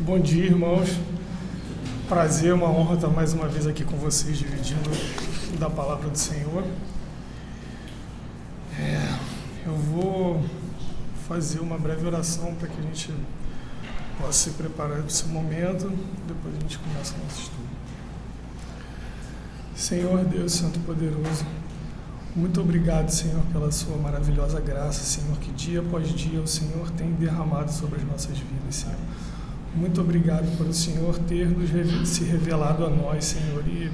Bom dia, irmãos. Prazer, uma honra estar mais uma vez aqui com vocês, dividindo da palavra do Senhor. Eu vou fazer uma breve oração para que a gente possa se preparar para esse momento, depois a gente começa o nosso estudo. Senhor Deus Santo Poderoso, muito obrigado, Senhor, pela sua maravilhosa graça, Senhor, que dia após dia o Senhor tem derramado sobre as nossas vidas, Senhor. Muito obrigado por o Senhor ter se revelado a nós, Senhor, e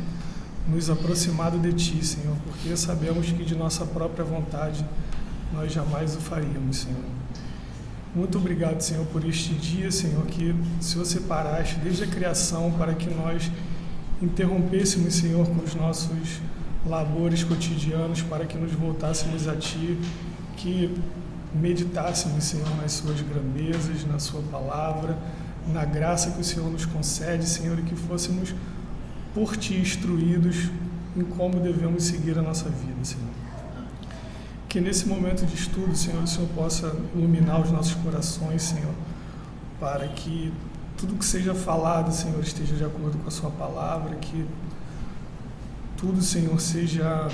nos aproximado de Ti, Senhor, porque sabemos que de nossa própria vontade nós jamais o faríamos, Senhor. Muito obrigado, Senhor, por este dia, Senhor, que o Senhor separaste desde a criação para que nós interrompêssemos, Senhor, com os nossos labores cotidianos, para que nos voltássemos a Ti, que meditássemos, Senhor, nas Suas grandezas, na Sua palavra, na graça que o Senhor nos concede, Senhor, e que fôssemos por Ti instruídos em como devemos seguir a nossa vida, Senhor. Que nesse momento de estudo, Senhor, o Senhor possa iluminar os nossos corações, Senhor, para que tudo que seja falado, Senhor, esteja de acordo com a Sua palavra, que tudo, Senhor, seja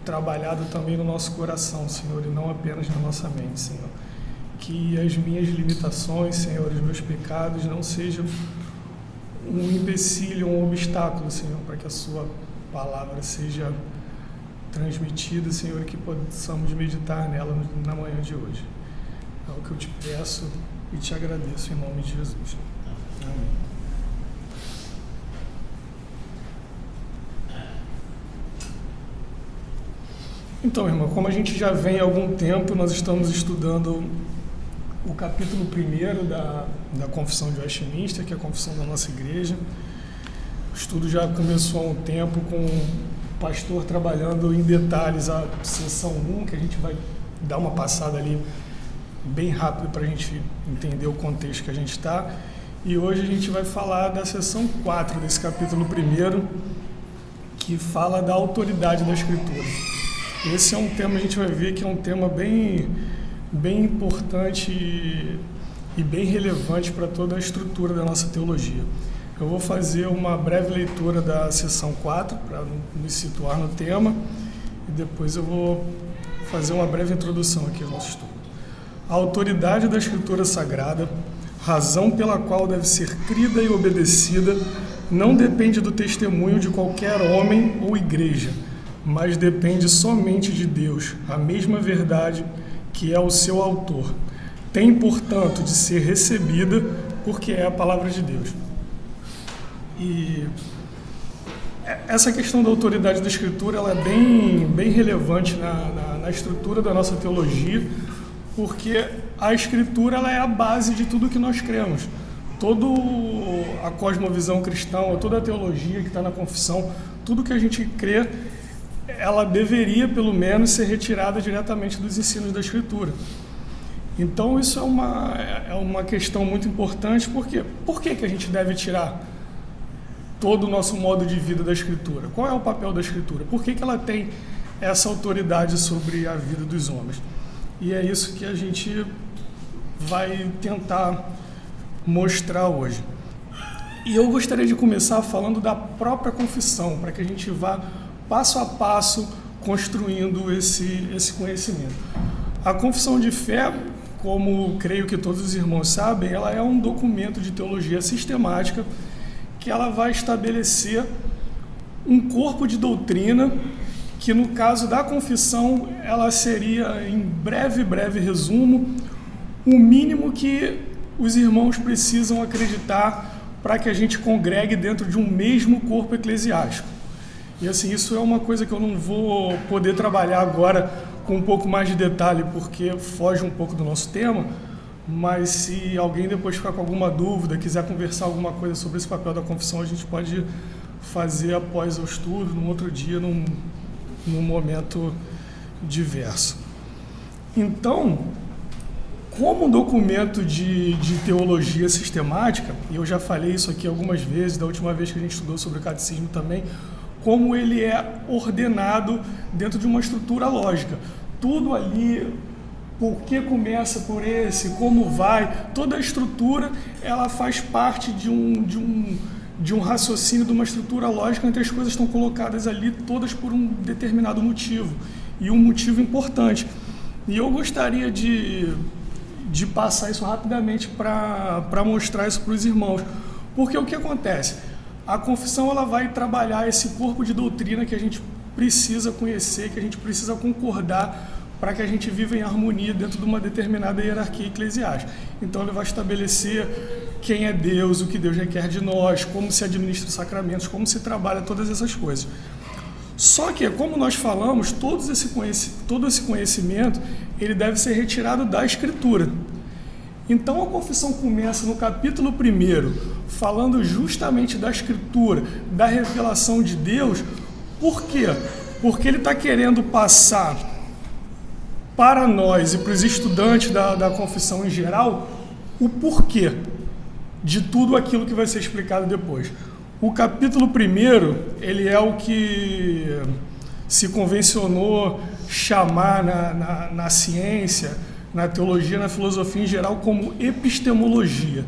trabalhado também no nosso coração, Senhor, e não apenas na nossa mente, Senhor. Que as minhas limitações, Senhor, os meus pecados não sejam um empecilho, um obstáculo, Senhor, para que a Sua palavra seja transmitida, Senhor, e que possamos meditar nela na manhã de hoje. É o que eu te peço e te agradeço em nome de Jesus. Amém. Então, irmão, como a gente já vem há algum tempo, nós estamos estudando o capítulo 1 da Confissão de Westminster, que é a confissão da nossa igreja. O estudo já começou há um tempo com o pastor trabalhando em detalhes a seção 1, que a gente vai dar uma passada ali bem rápido para a gente entender o contexto que a gente está. E hoje a gente vai falar da seção 4 desse capítulo 1, que fala da autoridade da Escritura. Esse é um tema, a gente vai ver que é um tema bem importante e bem relevante para toda a estrutura da nossa teologia. Eu vou fazer uma breve leitura da seção 4 para nos situar no tema e depois eu vou fazer uma breve introdução aqui ao nosso estudo. A autoridade da Escritura Sagrada, razão pela qual deve ser crida e obedecida, não depende do testemunho de qualquer homem ou igreja, mas depende somente de Deus, a mesma verdade que é o seu autor. Tem, portanto, de ser recebida porque é a palavra de Deus. E essa questão da autoridade da Escritura ela é bem relevante na estrutura da nossa teologia, porque a Escritura ela é a base de tudo que nós cremos. Toda a cosmovisão cristã, toda a teologia que está na confissão, tudo que a gente crê, ela deveria, pelo menos, ser retirada diretamente dos ensinos da Escritura. Então, isso é uma questão muito importante, porque por que a gente deve tirar todo o nosso modo de vida da Escritura? Qual é o papel da Escritura? Por que ela tem essa autoridade sobre a vida dos homens? E é isso que a gente vai tentar mostrar hoje. E eu gostaria de começar falando da própria confissão, para que a gente vá passo a passo construindo esse conhecimento. A confissão de fé, como creio que todos os irmãos sabem, ela é um documento de teologia sistemática que ela vai estabelecer um corpo de doutrina que, no caso da confissão, ela seria, em breve resumo, o mínimo que os irmãos precisam acreditar para que a gente congregue dentro de um mesmo corpo eclesiástico. E assim, isso é uma coisa que eu não vou poder trabalhar agora com um pouco mais de detalhe, porque foge um pouco do nosso tema, mas se alguém depois ficar com alguma dúvida, quiser conversar alguma coisa sobre esse papel da confissão, a gente pode fazer após o estudo, num outro dia, num momento diverso. Então, como documento de teologia sistemática, e eu já falei isso aqui algumas vezes, da última vez que a gente estudou sobre o catecismo também, como ele é ordenado dentro de uma estrutura lógica. Tudo ali por que começa por esse, como vai, toda a estrutura ela faz parte de um raciocínio, de uma estrutura lógica em que as coisas estão colocadas ali todas por um determinado motivo, e um motivo importante. E eu gostaria de passar isso rapidamente para mostrar isso para os irmãos, porque o que acontece? A confissão ela vai trabalhar esse corpo de doutrina que a gente precisa conhecer, que a gente precisa concordar para que a gente viva em harmonia dentro de uma determinada hierarquia eclesiástica. Então ele vai estabelecer quem é Deus, o que Deus requer de nós, como se administra os sacramentos, como se trabalha todas essas coisas. Só que, como nós falamos, todo esse conhecimento ele deve ser retirado da Escritura. Então a confissão começa no capítulo 1, falando justamente da Escritura, da revelação de Deus. Por quê? Porque ele está querendo passar para nós e para os estudantes da confissão em geral o porquê de tudo aquilo que vai ser explicado depois. O capítulo 1, ele é o que se convencionou chamar na ciência, na teologia, na filosofia em geral, como epistemologia.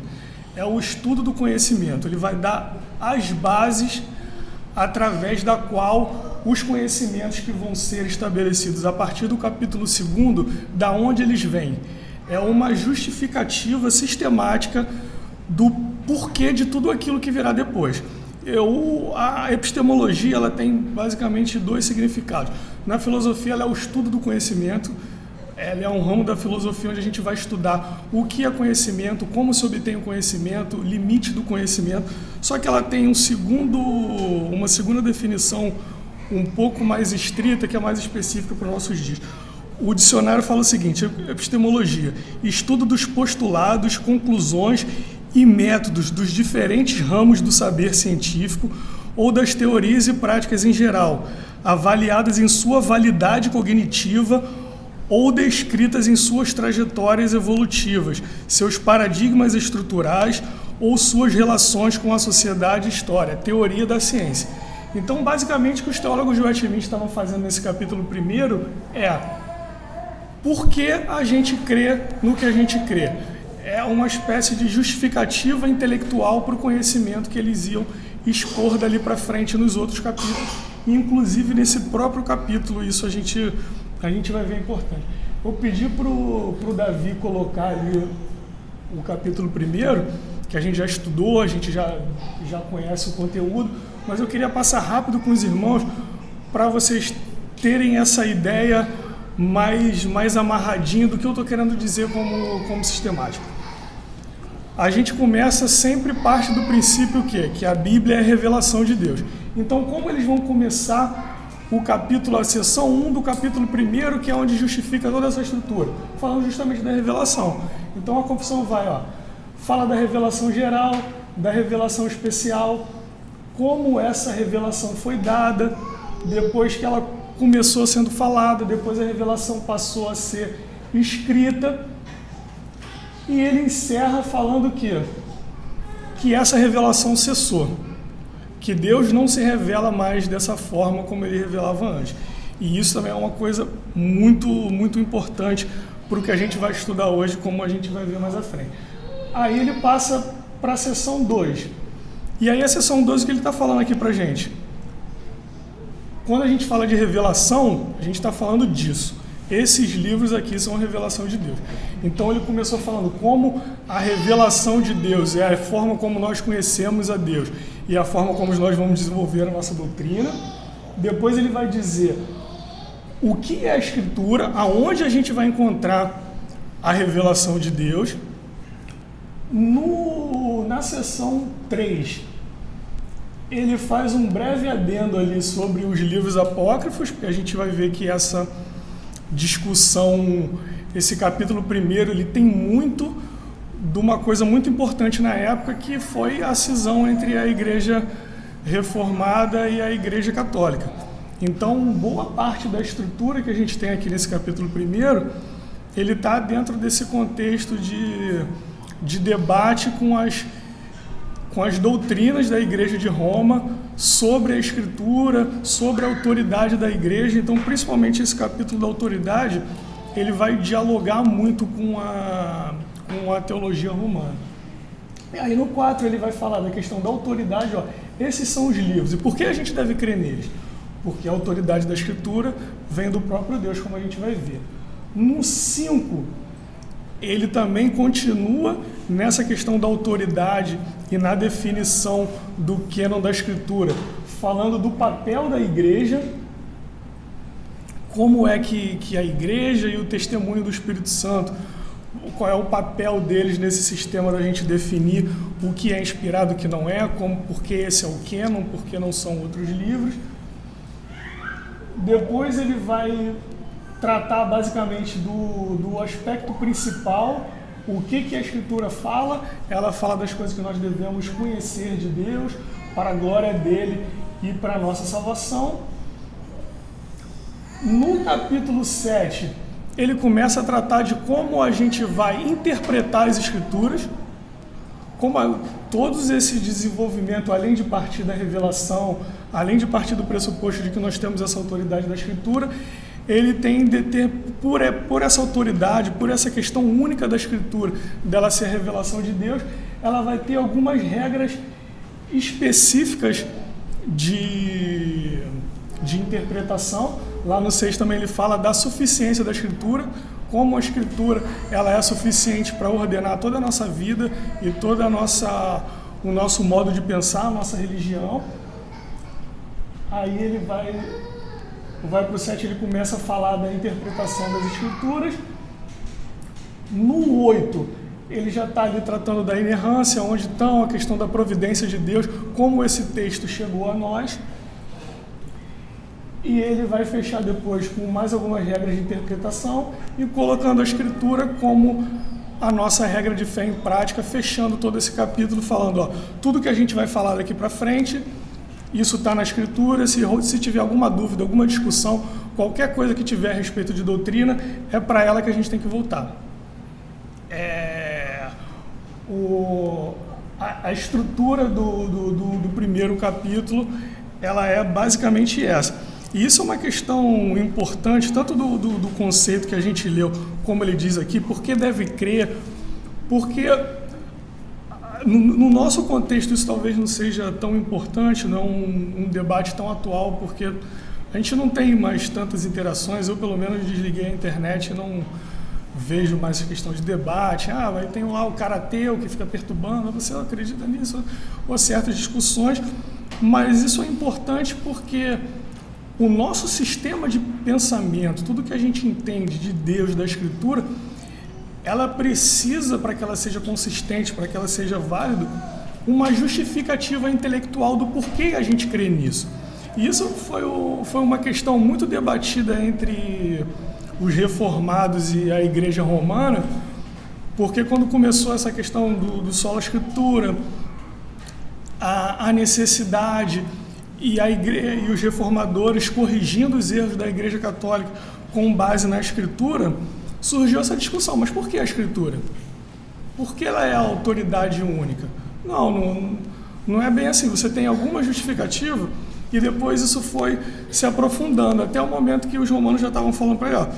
É o estudo do conhecimento. Ele vai dar as bases através da qual os conhecimentos que vão ser estabelecidos a partir do capítulo 2, da onde eles vêm. É uma justificativa sistemática do porquê de tudo aquilo que virá depois. A epistemologia ela tem basicamente 2 significados. Na filosofia, ela é o estudo do conhecimento. Ela é um ramo da filosofia onde a gente vai estudar o que é conhecimento, como se obtém o conhecimento, limite do conhecimento. Só que ela tem uma segunda definição um pouco mais estrita, que é mais específica para os nossos dias. O dicionário fala o seguinte: epistemologia, estudo dos postulados, conclusões e métodos dos diferentes ramos do saber científico ou das teorias e práticas em geral, avaliadas em sua validade cognitiva ou descritas em suas trajetórias evolutivas, seus paradigmas estruturais ou suas relações com a sociedade e história, teoria da ciência. Então, basicamente, o que os teólogos de Westminster estavam fazendo nesse capítulo 1 é por que a gente crê no que a gente crê. É uma espécie de justificativa intelectual para o conhecimento que eles iam expor dali para frente nos outros capítulos, inclusive nesse próprio capítulo. Isso a gente vai ver importante. Vou pedir para o Davi colocar ali o capítulo 1, que a gente já estudou, a gente já conhece o conteúdo, mas eu queria passar rápido com os irmãos para vocês terem essa ideia mais amarradinha do que eu estou querendo dizer como sistemático. A gente começa sempre parte do princípio que a Bíblia é a revelação de Deus. Então, como eles vão começar o capítulo, a seção 1 do capítulo 1, que é onde justifica toda essa estrutura, falando justamente da revelação. Então, a confissão fala da revelação geral, da revelação especial, como essa revelação foi dada, depois que ela começou sendo falada, depois a revelação passou a ser escrita, e ele encerra falando que essa revelação cessou, que Deus não se revela mais dessa forma como ele revelava antes. E isso também é uma coisa muito, muito importante para o que a gente vai estudar hoje, como a gente vai ver mais à frente. Aí ele passa para a seção 2. E aí a seção 2, o que ele está falando aqui para a gente? Quando a gente fala de revelação, a gente está falando disso. Esses livros aqui são a revelação de Deus. Então ele começou falando como a revelação de Deus é a forma como nós conhecemos a Deus e a forma como nós vamos desenvolver a nossa doutrina. Depois ele vai dizer o que é a Escritura, aonde a gente vai encontrar a revelação de Deus. Na seção 3, ele faz um breve adendo ali sobre os livros apócrifos, porque a gente vai ver que essa discussão, esse capítulo 1, ele tem muito de uma coisa muito importante na época, que foi a cisão entre a Igreja Reformada e a Igreja Católica. Então, boa parte da estrutura que a gente tem aqui nesse capítulo 1, ele está dentro desse contexto de debate com as doutrinas da Igreja de Roma sobre a Escritura, sobre a autoridade da Igreja. Então, principalmente esse capítulo da autoridade, ele vai dialogar muito com a teologia romana. E aí no 4 ele vai falar da questão da autoridade, esses são os livros. E por que a gente deve crer neles? Porque a autoridade da Escritura vem do próprio Deus, como a gente vai ver. No 5, ele também continua nessa questão da autoridade e na definição do cânon da Escritura, falando do papel da igreja, como é que a igreja e o testemunho do Espírito Santo, qual é o papel deles nesse sistema da gente definir o que é inspirado e o que não é, por que esse é o cânon, por que não são outros livros. Depois ele vai tratar basicamente do aspecto principal, o que a Escritura fala. Ela fala das coisas que nós devemos conhecer de Deus, para a glória dele e para a nossa salvação. No capítulo 7, ele começa a tratar de como a gente vai interpretar as Escrituras, como todos esse desenvolvimento, além de partir da revelação, além de partir do pressuposto de que nós temos essa autoridade da Escritura, ele tem de ter, por essa autoridade, por essa questão única da Escritura, dela ser a revelação de Deus, ela vai ter algumas regras específicas de interpretação. Lá no 6 também ele fala da suficiência da Escritura, como a Escritura ela é suficiente para ordenar toda a nossa vida e toda o nosso modo de pensar, a nossa religião. Aí ele vai para o 7, ele começa a falar da interpretação das Escrituras. No 8, ele já está ali tratando da inerrância, onde está a questão da providência de Deus, como esse texto chegou a nós. E ele vai fechar depois com mais algumas regras de interpretação e colocando a Escritura como a nossa regra de fé em prática, fechando todo esse capítulo falando, tudo que a gente vai falar daqui para frente, isso está na Escritura. Se tiver alguma dúvida, alguma discussão, qualquer coisa que tiver a respeito de doutrina, é para ela que a gente tem que voltar. A estrutura do primeiro capítulo, ela é basicamente essa. E isso é uma questão importante, tanto do conceito que a gente leu, como ele diz aqui, por que deve crer, porque no nosso contexto isso talvez não seja tão importante, não um debate tão atual, porque a gente não tem mais tantas interações. Eu pelo menos desliguei a internet e não vejo mais essa questão de debate. Vai ter lá o cara ateu que fica perturbando, você acredita nisso? Ou certas discussões, mas isso é importante porque o nosso sistema de pensamento, tudo que a gente entende de Deus, da Escritura, ela precisa, para que ela seja consistente, para que ela seja válida, uma justificativa intelectual do porquê a gente crê nisso. E isso foi uma questão muito debatida entre os reformados e a Igreja Romana, porque quando começou essa questão do sola Escritura, a necessidade e os reformadores corrigindo os erros da Igreja Católica com base na Escritura, surgiu essa discussão. Mas por que a Escritura? Por que ela é a autoridade única? Não é bem assim. Você tem alguma justificativa e depois isso foi se aprofundando até o momento que os romanos já estavam falando para ele,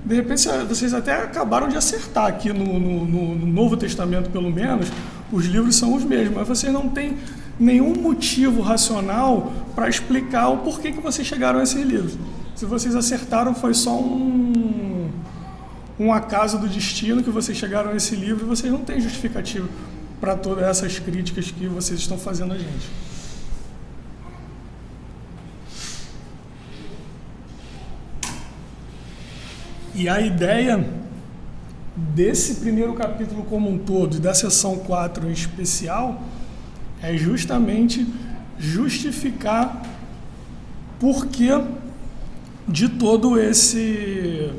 de repente vocês até acabaram de acertar aqui no Novo Testamento, pelo menos, os livros são os mesmos, mas vocês não têm nenhum motivo racional para explicar o porquê que vocês chegaram a esses livros. Se vocês acertaram, foi só um acaso do destino que vocês chegaram a esse livro, e vocês não têm justificativa para todas essas críticas que vocês estão fazendo a gente. E a ideia desse primeiro capítulo como um todo, e da seção 4 em especial, é justamente justificar por que de todo esse...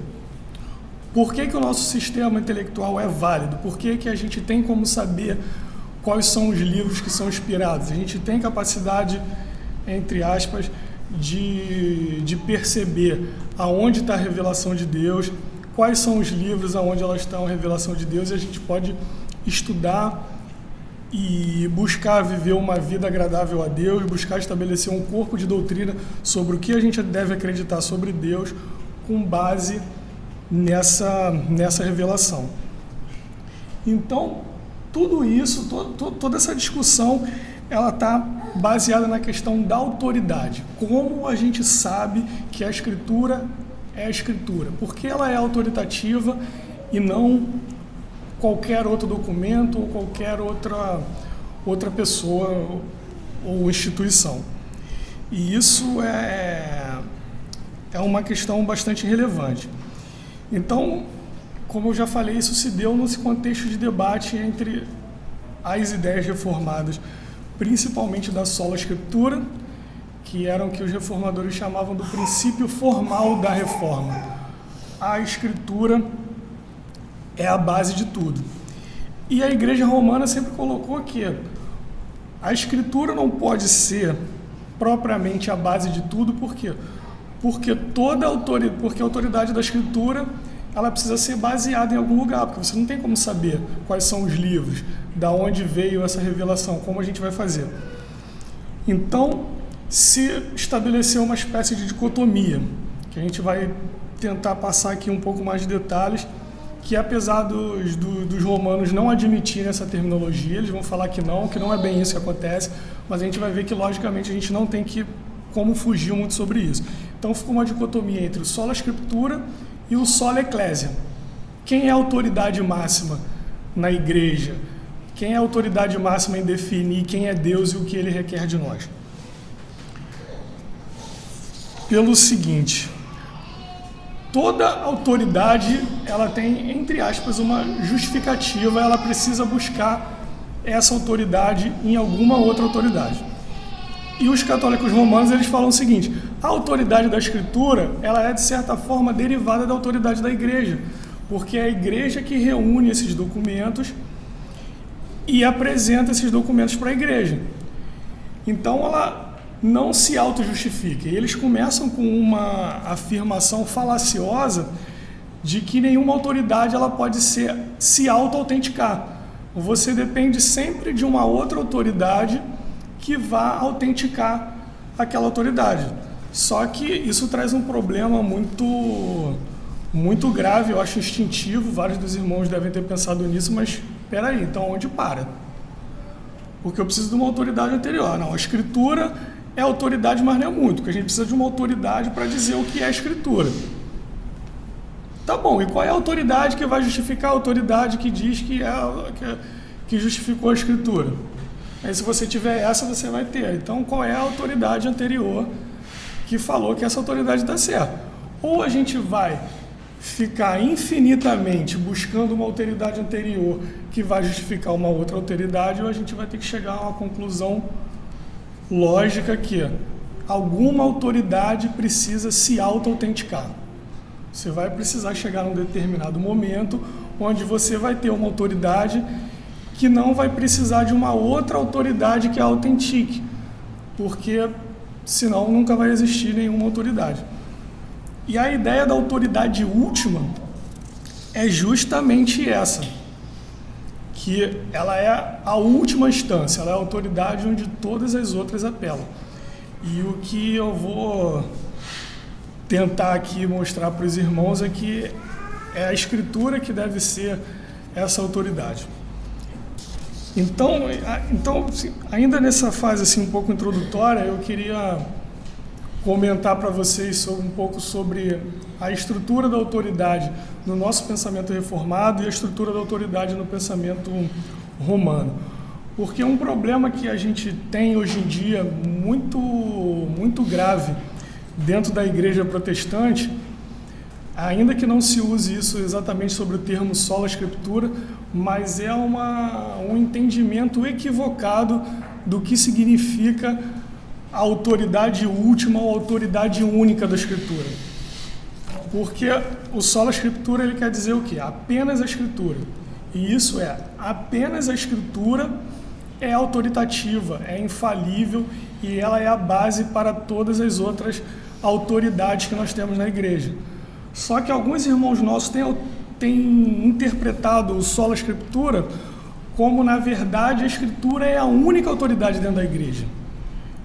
Por que o nosso sistema intelectual é válido? Por que a gente tem como saber quais são os livros que são inspirados? A gente tem capacidade, entre aspas, de perceber aonde está a revelação de Deus, quais são os livros aonde elas estão a revelação de Deus, e a gente pode estudar e buscar viver uma vida agradável a Deus, buscar estabelecer um corpo de doutrina sobre o que a gente deve acreditar sobre Deus, com base nessa revelação. Então, tudo isso, toda essa discussão, ela está baseada na questão da autoridade. Como a gente sabe que a Escritura é a Escritura? Porque ela é autoritativa e não qualquer outro documento ou qualquer outra pessoa ou instituição. E isso é uma questão bastante relevante. Então, como eu já falei, isso se deu nesse contexto de debate entre as ideias reformadas, principalmente da sola scriptura, que eram o que os reformadores chamavam do princípio formal da reforma. A Escritura é a base de tudo. E a Igreja Romana sempre colocou que a Escritura não pode ser propriamente a base de tudo, por quê? Porque a autoridade da Escritura, ela precisa ser baseada em algum lugar, porque você não tem como saber quais são os livros, da onde veio essa revelação, como a gente vai fazer. Então, se estabeleceu uma espécie de dicotomia, que a gente vai tentar passar aqui um pouco mais de detalhes, que apesar dos romanos não admitirem essa terminologia, eles vão falar que não é bem isso que acontece, mas a gente vai ver que, logicamente, a gente não tem como fugir muito sobre isso. Então, ficou uma dicotomia entre o sola scriptura e o sola ecclesia. Quem é a autoridade máxima na igreja? Quem é a autoridade máxima em definir quem é Deus e o que ele requer de nós? Pelo seguinte, toda autoridade, ela tem, entre aspas, uma justificativa, ela precisa buscar essa autoridade em alguma outra autoridade. E os católicos romanos, eles falam o seguinte: a autoridade da Escritura, ela é de certa forma derivada da autoridade da igreja, porque é a igreja que reúne esses documentos e apresenta esses documentos para a igreja. Então ela não se auto-justifica. E eles começam com uma afirmação falaciosa de que nenhuma autoridade ela pode se auto-autenticar. Você depende sempre de uma outra autoridade que vá autenticar aquela autoridade. Só que isso traz um problema muito grave, eu acho instintivo, vários dos irmãos devem ter pensado nisso, mas espera aí, então onde para? Porque eu preciso de uma autoridade anterior. Não, a Escritura é autoridade, mas não é muito, porque a gente precisa de uma autoridade para dizer o que é a Escritura. Tá bom, e qual é a autoridade que vai justificar a autoridade que diz que justificou a Escritura? Aí, se você tiver essa, você vai ter. Então, qual é a autoridade anterior que falou que essa autoridade está certa? Ou a gente vai ficar infinitamente buscando uma autoridade anterior que vai justificar uma outra autoridade, ou a gente vai ter que chegar a uma conclusão lógica que alguma autoridade precisa se auto-autenticar. Você vai precisar chegar num determinado momento onde você vai ter uma autoridade que não vai precisar de uma outra autoridade que a autentique, porque senão nunca vai existir nenhuma autoridade. E a ideia da autoridade última é justamente essa, que ela é a última instância, ela é a autoridade onde todas as outras apelam. E o que eu vou tentar aqui mostrar para os irmãos é que é a Escritura que deve ser essa autoridade. Então, ainda nessa fase assim, um pouco introdutória, eu queria comentar para vocês um pouco sobre a estrutura da autoridade no nosso pensamento reformado e a estrutura da autoridade no pensamento romano. Porque um problema que a gente tem hoje em dia muito grave dentro da igreja protestante, ainda que não se use isso exatamente sobre o termo sola scriptura, mas é um entendimento equivocado do que significa a autoridade última ou autoridade única da Escritura. Porque o sola scriptura, ele quer dizer o quê? Apenas a Escritura. E isso apenas a Escritura é autoritativa, é infalível e ela é a base para todas as outras autoridades que nós temos na igreja. Só que alguns irmãos nossos têm interpretado o sola scriptura como, na verdade, a Escritura é a única autoridade dentro da igreja.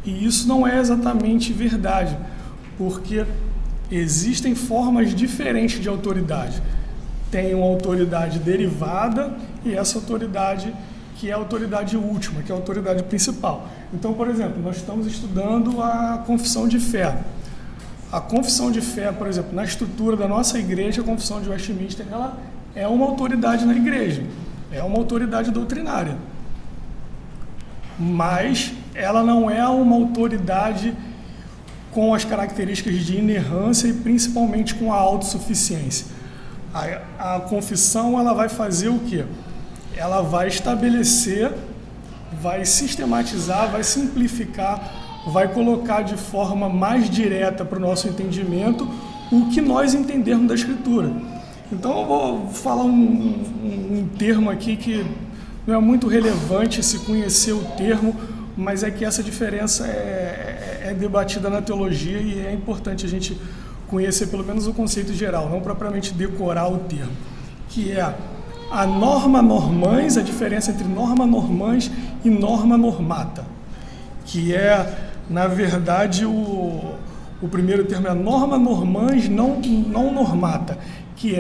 E isso não é exatamente verdade, porque Existem formas diferentes de autoridade. Tem uma autoridade derivada e essa autoridade que é a autoridade última, que é a autoridade principal. Então, por exemplo, nós estamos estudando a confissão de fé. A confissão de fé, por exemplo, na estrutura da nossa igreja, a confissão de Westminster, ela é uma autoridade na igreja, é uma autoridade doutrinária. Mas ela não é uma autoridade com as características de inerrância e principalmente com a autossuficiência. A confissão, ela vai fazer o quê? Ela vai estabelecer, vai sistematizar, vai simplificar, vai colocar de forma mais direta para o nosso entendimento o que nós entendermos da Escritura. Então eu vou falar um termo aqui que não é muito relevante se conhecer o termo, mas é que essa diferença é debatida na teologia e é importante a gente conhecer pelo menos o conceito geral, não propriamente decorar o termo, que é a norma normans, a diferença entre norma normans e norma normata, que é, na verdade, o primeiro termo é a norma normans não normata, que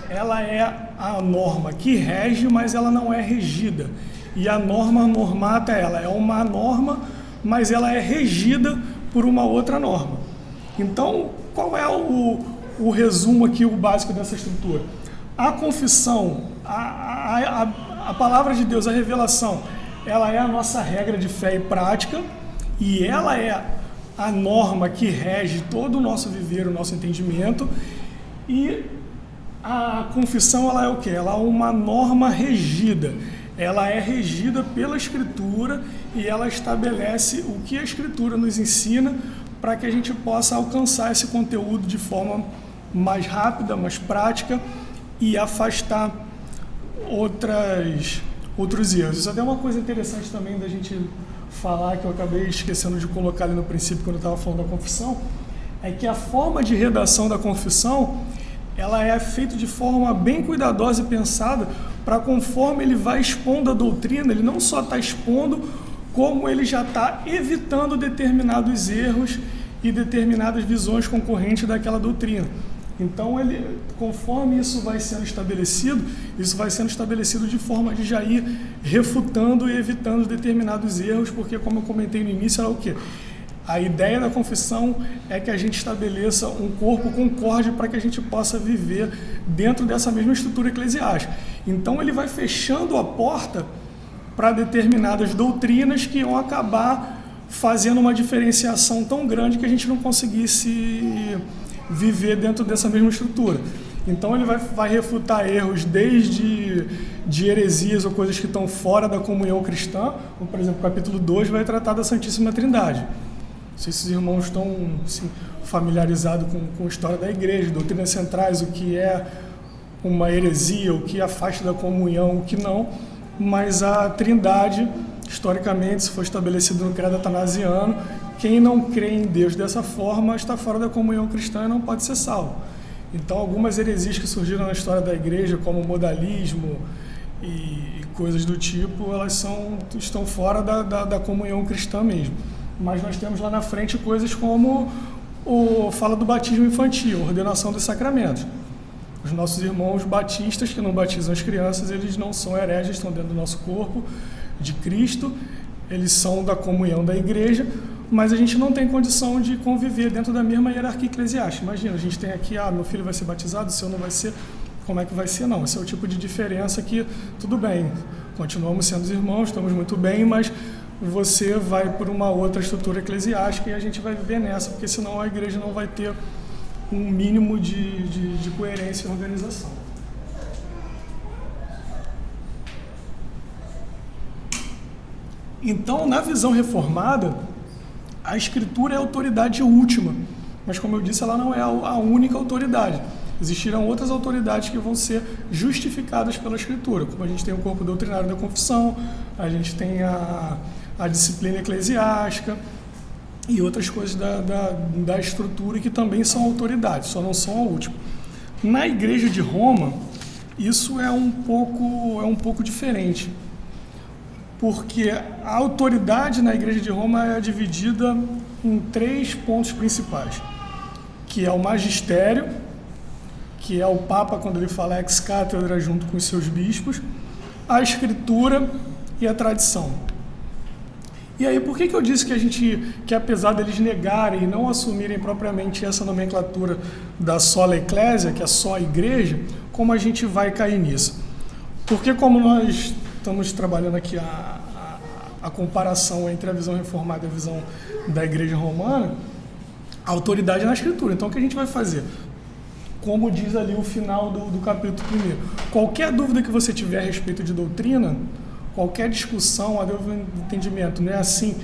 ela é a norma que rege, mas ela não é regida. E a norma normata, ela é uma norma, mas ela é regida por uma outra norma. Então, qual é o resumo aqui, o básico dessa estrutura? A confissão, a palavra de Deus, a revelação, ela é a nossa regra de fé e prática, e ela é a norma que rege todo o nosso viver, o nosso entendimento, e a confissão, ela é o quê? Ela é uma norma regida. Ela é regida pela Escritura e ela estabelece o que a Escritura nos ensina para que a gente possa alcançar esse conteúdo de forma mais rápida, mais prática e afastar outros erros. Isso é até uma coisa interessante também da gente falar, que eu acabei esquecendo de colocar ali no princípio quando eu estava falando da confissão, é que a forma de redação da confissão, ela é feita de forma bem cuidadosa e pensada para, conforme ele vai expondo a doutrina, ele não só está expondo, como ele já está evitando determinados erros e determinadas visões concorrentes daquela doutrina. Então, conforme isso vai sendo estabelecido de forma de já ir refutando e evitando determinados erros, porque, como eu comentei no início, era o quê? A ideia da confissão é que a gente estabeleça um corpo concorde para que a gente possa viver dentro dessa mesma estrutura eclesiástica. Então, ele vai fechando a porta para determinadas doutrinas que iam acabar fazendo uma diferenciação tão grande que a gente não conseguisse viver dentro dessa mesma estrutura. Então, ele vai refutar erros desde de heresias ou coisas que estão fora da comunhão cristã, como, por exemplo, o capítulo 2 vai tratar da Santíssima Trindade. Não sei se os irmãos estão assim, familiarizados com a história da igreja, doutrinas centrais, o que é uma heresia, o que afasta da comunhão, o que não, mas a Trindade, historicamente, se for estabelecido no credo atanasiano, quem não crê em Deus dessa forma está fora da comunhão cristã e não pode ser salvo. Então, algumas heresias que surgiram na história da igreja, como modalismo e coisas do tipo, elas estão fora da comunhão cristã mesmo. Mas nós temos lá na frente coisas como fala do batismo infantil, ordenação dos sacramentos. Os nossos irmãos batistas que não batizam as crianças, eles não são hereges, estão dentro do nosso corpo de Cristo, eles são da comunhão da igreja, mas a gente não tem condição de conviver dentro da mesma hierarquia eclesiástica. Imagina, a gente tem aqui, meu filho vai ser batizado, o seu não vai ser, como é que vai ser? Não, esse é o tipo de diferença que, tudo bem, continuamos sendo irmãos, estamos muito bem, mas você vai por uma outra estrutura eclesiástica e a gente vai viver nessa, porque senão a igreja não vai ter um mínimo de coerência e organização. Então, na visão reformada, a Escritura é a autoridade última, mas, como eu disse, ela não é a única autoridade. Existirão outras autoridades que vão ser justificadas pela Escritura, como a gente tem o corpo doutrinário da confissão, a gente tem a disciplina eclesiástica e outras coisas da estrutura que também são autoridades, só não são a última. Na Igreja de Roma, isso é um pouco diferente, porque a autoridade na Igreja de Roma é dividida em 3 pontos principais, que é o magistério, que é o Papa quando ele fala ex cátedra junto com os seus bispos, a escritura e a tradição. E aí, por que eu disse que apesar deles negarem e não assumirem propriamente essa nomenclatura da sola eclésia, que é só a igreja, como a gente vai cair nisso? Porque como nós estamos trabalhando aqui a comparação entre a visão reformada e a visão da igreja romana, a autoridade é na escritura. Então, o que a gente vai fazer? Como diz ali o final do capítulo 1. Qualquer dúvida que você tiver a respeito de doutrina, qualquer discussão, a dúvida de entendimento, não é assim.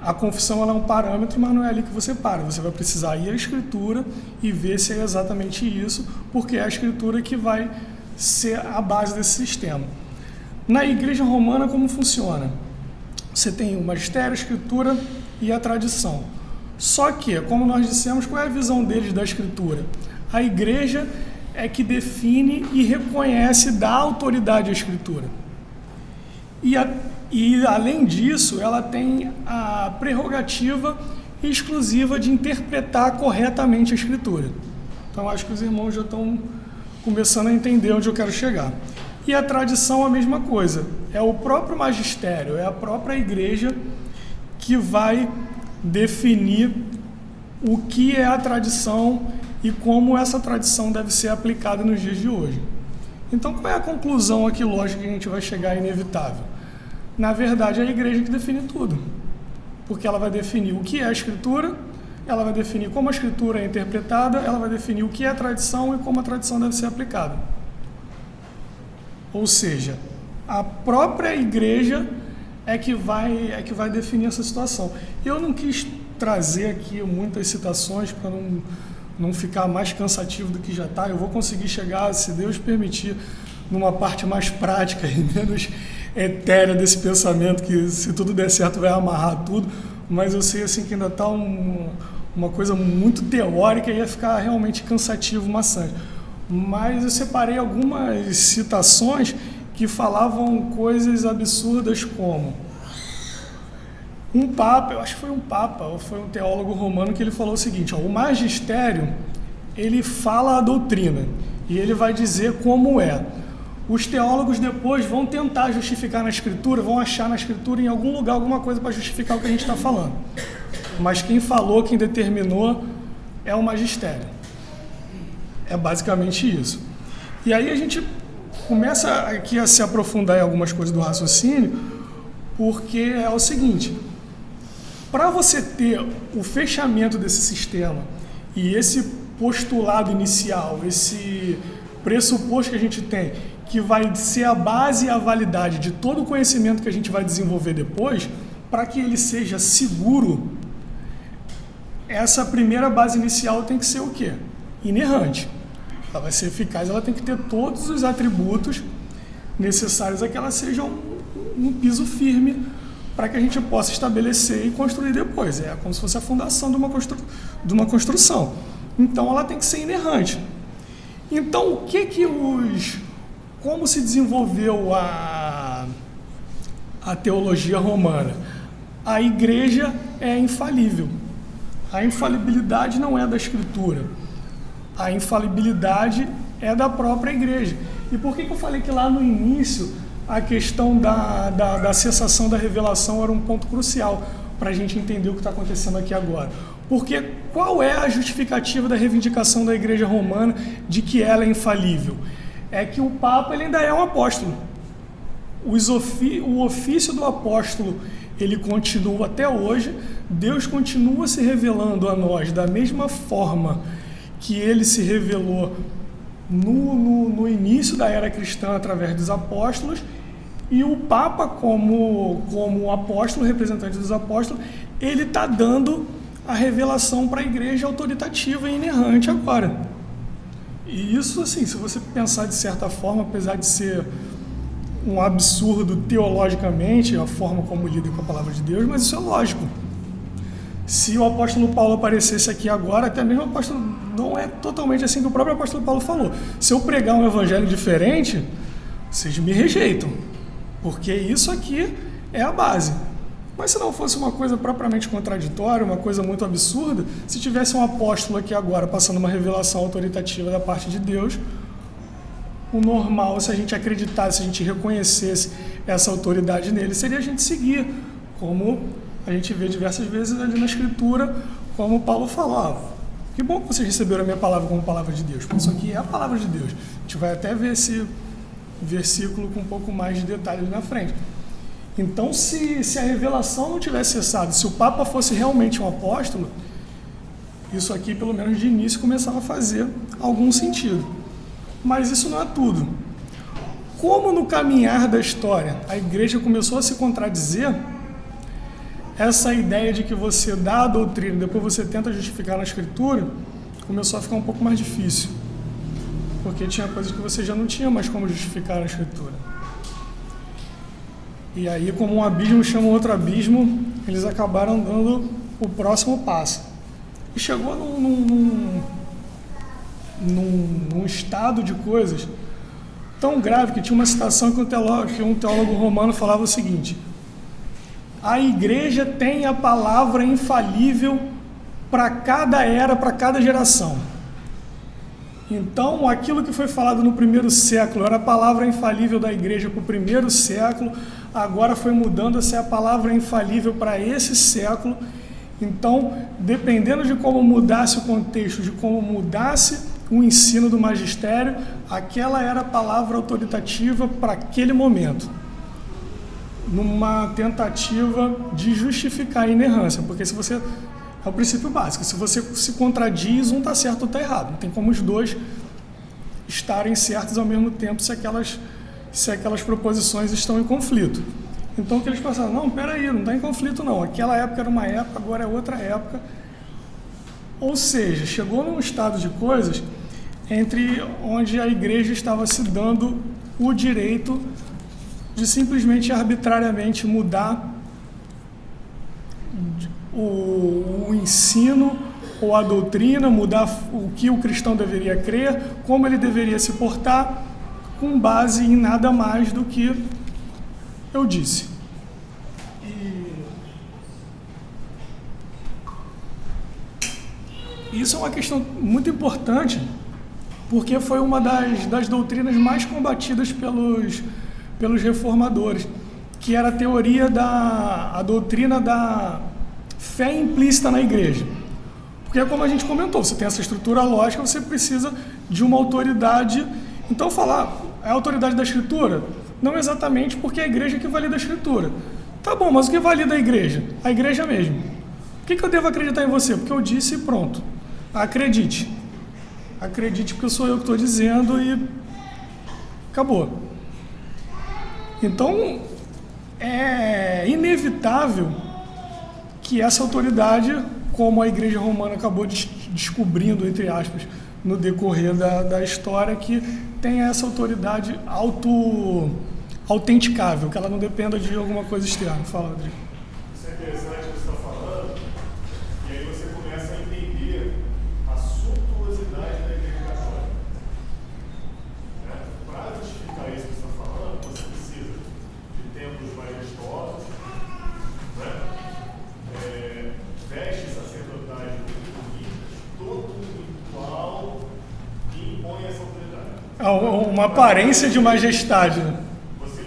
A confissão ela é um parâmetro, mas não é ali que você para. Você vai precisar ir à escritura e ver se é exatamente isso, porque é a escritura que vai ser a base desse sistema. Na igreja romana, como funciona? Você tem o magistério, a escritura e a tradição. Só que, como nós dissemos, qual é a visão deles da escritura? A igreja é que define e reconhece, dá autoridade à escritura. E além disso, ela tem a prerrogativa exclusiva de interpretar corretamente a escritura. Então, acho que os irmãos já estão começando a entender onde eu quero chegar. E a tradição, a mesma coisa. É o próprio magistério, é a própria igreja que vai definir o que é a tradição e como essa tradição deve ser aplicada nos dias de hoje. Então, qual é a conclusão aqui lógica que a gente vai chegar inevitável? Na verdade, é a igreja que define tudo, porque ela vai definir o que é a escritura, ela vai definir como a escritura é interpretada, ela vai definir o que é a tradição e como a tradição deve ser aplicada. Ou seja, a própria igreja é que vai definir essa situação. Eu não quis trazer aqui muitas citações para não ficar mais cansativo do que já está. Eu vou conseguir chegar, se Deus permitir, numa parte mais prática e menos etérea desse pensamento, que se tudo der certo vai amarrar tudo, mas eu sei assim que ainda está uma coisa muito teórica e ia ficar realmente cansativo, maçante. Mas eu separei algumas citações que falavam coisas absurdas como um papa, eu acho que foi um papa, ou foi um teólogo romano que ele falou o seguinte, o magistério, ele fala a doutrina e ele vai dizer como é. Os teólogos depois vão tentar justificar na escritura, vão achar na escritura em algum lugar alguma coisa para justificar o que a gente está falando. Mas quem falou, quem determinou é o magistério. É basicamente isso. E aí a gente começa aqui a se aprofundar em algumas coisas do raciocínio, porque é o seguinte, para você ter o fechamento desse sistema e esse postulado inicial, esse pressuposto que a gente tem, que vai ser a base e a validade de todo o conhecimento que a gente vai desenvolver depois, para que ele seja seguro, essa primeira base inicial tem que ser o quê? Inerrante. Ela vai ser eficaz, ela tem que ter todos os atributos necessários a que ela seja um piso firme para que a gente possa estabelecer e construir depois. É como se fosse a fundação de uma construção. Então, ela tem que ser inerrante. Então, como se desenvolveu a teologia romana? A igreja é infalível. A infalibilidade não é da escritura. A infalibilidade é da própria igreja. E por que eu falei que lá no início a questão da cessação da revelação era um ponto crucial para a gente entender o que está acontecendo aqui agora? Porque qual é a justificativa da reivindicação da igreja romana de que ela é infalível? É que o Papa ele ainda é um apóstolo. O ofício do apóstolo ele continua até hoje. Deus continua se revelando a nós da mesma forma que ele se revelou no início da era cristã através dos apóstolos, e o Papa como apóstolo, representante dos apóstolos, ele está dando a revelação para a igreja autoritativa e inerrante agora. E isso, assim, se você pensar de certa forma, apesar de ser um absurdo teologicamente, a forma como lida com a palavra de Deus, mas isso é lógico. Se o apóstolo Paulo aparecesse aqui agora, até mesmo o apóstolo não é totalmente assim que o próprio apóstolo Paulo falou. Se eu pregar um evangelho diferente, vocês me rejeitam, porque isso aqui é a base. Mas se não fosse uma coisa propriamente contraditória, uma coisa muito absurda, se tivesse um apóstolo aqui agora passando uma revelação autoritativa da parte de Deus, o normal, se a gente acreditasse, se a gente reconhecesse essa autoridade nele, seria a gente seguir, como a gente vê diversas vezes ali na Escritura, como Paulo falava. Que bom que vocês receberam a minha palavra como palavra de Deus, porque isso aqui é a palavra de Deus. A gente vai até ver esse versículo com um pouco mais de detalhes na frente. Então, se a revelação não tivesse cessado, se o Papa fosse realmente um apóstolo, isso aqui, pelo menos de início, começava a fazer algum sentido. Mas isso não é tudo. Como no caminhar da história a igreja começou a se contradizer, essa ideia de que você dá a doutrina e depois você tenta justificar na Escritura, começou a ficar um pouco mais difícil. Porque tinha coisas que você já não tinha mais como justificar na Escritura. E aí, como um abismo chama outro abismo, eles acabaram dando o próximo passo. E chegou num estado de coisas tão grave que tinha uma citação que um teólogo romano falava o seguinte: a igreja tem a palavra infalível para cada era, para cada geração. Então, aquilo que foi falado no primeiro século era a palavra infalível da igreja para o primeiro século, agora foi mudando a ser a palavra infalível para esse século. Então, dependendo de como mudasse o contexto, de como mudasse o ensino do magistério, aquela era a palavra autoritativa para aquele momento, numa tentativa de justificar a inerrância, porque se você... É o princípio básico. Se você se contradiz, um está certo ou está errado. Não tem como os dois estarem certos ao mesmo tempo se aquelas proposições estão em conflito. Então, o que eles passaram? Não, peraí, não está em conflito não. Aquela época era uma época, agora é outra época. Ou seja, chegou num estado de coisas entre onde a igreja estava se dando o direito de simplesmente arbitrariamente mudar o ensino ou a doutrina, mudar o que o cristão deveria crer, como ele deveria se portar, com base em nada mais do que eu disse. E isso é uma questão muito importante, porque foi uma das doutrinas mais combatidas pelos reformadores, que era a teoria a doutrina da fé implícita na igreja. Porque, como a gente comentou, você tem essa estrutura lógica, você precisa de uma autoridade. Então, falar, é a autoridade da Escritura? Não exatamente, porque é a igreja que valida a Escritura. Tá bom, mas o que valida a igreja? A igreja mesmo. Por que eu devo acreditar em você? Porque eu disse e pronto. Acredite. Acredite porque sou eu que estou dizendo e acabou. Então, é inevitável que essa autoridade, como a Igreja Romana acabou descobrindo, entre aspas, no decorrer da história, que tem essa autoridade autenticável, que ela não dependa de alguma coisa externa. Fala, Rodrigo. Isso é interessante o que você está falando, e aí você começa a entender a suntuosidade da Igreja Católica. Para justificar isso que você está falando, você precisa de templos majestosos, vestes sacerdotais muito bonitas, todo ritual que impõe essa autoridade. Uma aparência de majestade. Você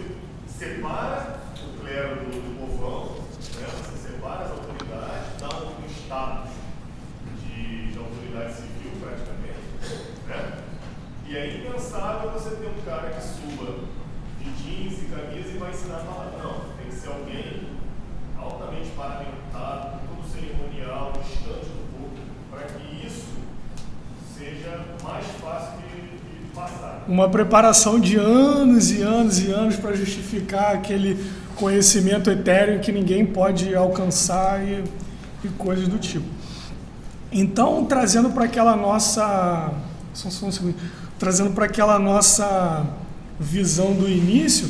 separa o clero do povão, você separa as autoridades, dá um status de autoridade civil praticamente, e é impensável você ter um cara que suba de jeans e camisa e vai ensinar a falar. Não, tem que ser alguém altamente paramentado, todo cerimonial, distante do povo, para que isso seja mais fácil de passar. Uma preparação de anos e anos e anos para justificar aquele conhecimento etéreo que ninguém pode alcançar e coisas do tipo. Então, trazendo para aquela nossa visão do início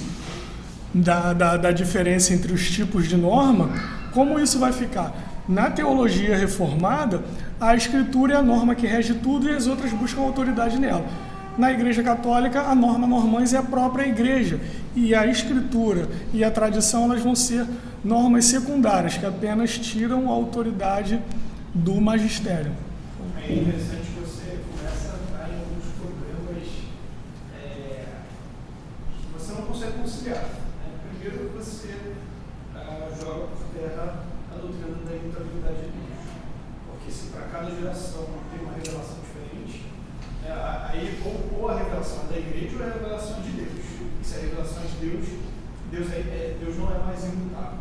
da diferença entre os tipos de norma, como isso vai ficar? Na teologia reformada, a Escritura é a norma que rege tudo e as outras buscam autoridade nela. Na Igreja Católica, a norma normans é a própria Igreja, e a Escritura e a tradição elas vão ser normas secundárias, que apenas tiram a autoridade do magistério. É interessante que você começa a entrar em alguns problemas que você não consegue conciliar. Primeiro, você joga por terra a doutrina da imutabilidade de Deus. Porque se para cada geração tem uma revelação diferente, aí ou a revelação é da igreja ou a revelação de Deus. E se a revelação é de Deus, Deus não é mais imutável.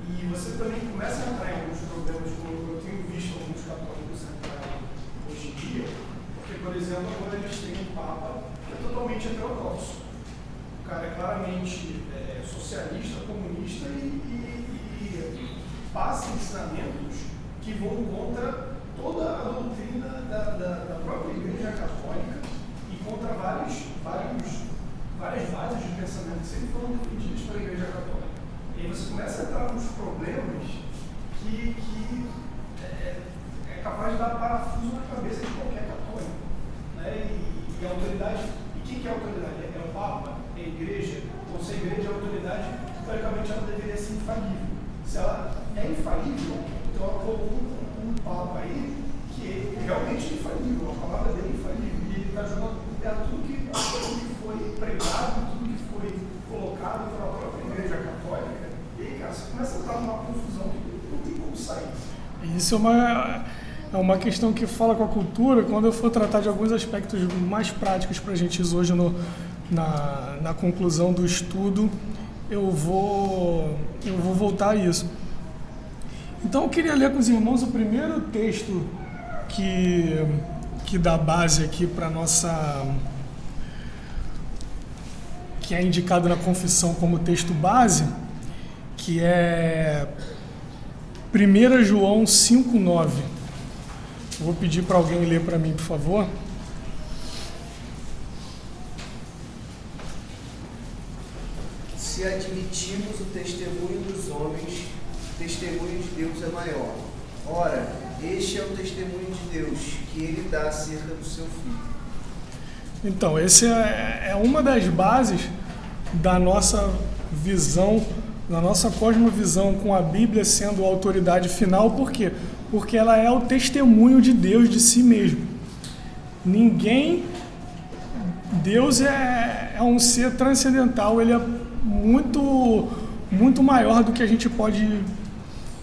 E você também começa a entrar em alguns problemas, como eu tenho visto alguns católicos entrarem hoje em dia, porque, por exemplo, agora eles têm um Papa que é totalmente heterodoxo. O cara é claramente socialista, comunista e passa ensinamentos que vão contra toda a doutrina da própria Igreja Católica e contra várias bases de pensamento que sempre foram defendidas pela Igreja Católica. E aí você começa a entrar nos problemas que é capaz de dar parafuso na cabeça de qualquer católico. Né? E a autoridade, e quem que é a autoridade? É o Papa? É a Igreja? Então, se a Igreja é a autoridade, teoricamente ela deveria ser infalível. Se ela é infalível, então ela colocou um Papa aí que é realmente infalível, a palavra dele é infalível, e ele está jogando tudo que foi pregado, tudo que foi colocado pela própria Igreja Católica. E aí, cara, você começa a entrar numa confusão que não tem como sair. Isso é uma questão que fala com a cultura. Quando eu for tratar de alguns aspectos mais práticos para a gente hoje na conclusão do estudo, eu vou voltar a isso. Então eu queria ler com os irmãos o primeiro texto que dá base aqui para nossa, que é indicado na confissão como texto base, que é 1 João 5,9. Vou pedir para alguém ler para mim, por favor. Se admitimos o testemunho dos homens, o testemunho de Deus é maior. Ora, este é o testemunho de Deus, que ele dá acerca do seu Filho. Então, essa é uma das bases da nossa visão, da nossa cosmovisão com a Bíblia sendo a autoridade final. Por quê? Porque ela é o testemunho de Deus de si mesmo. Deus é um ser transcendental, ele é muito maior do que a gente pode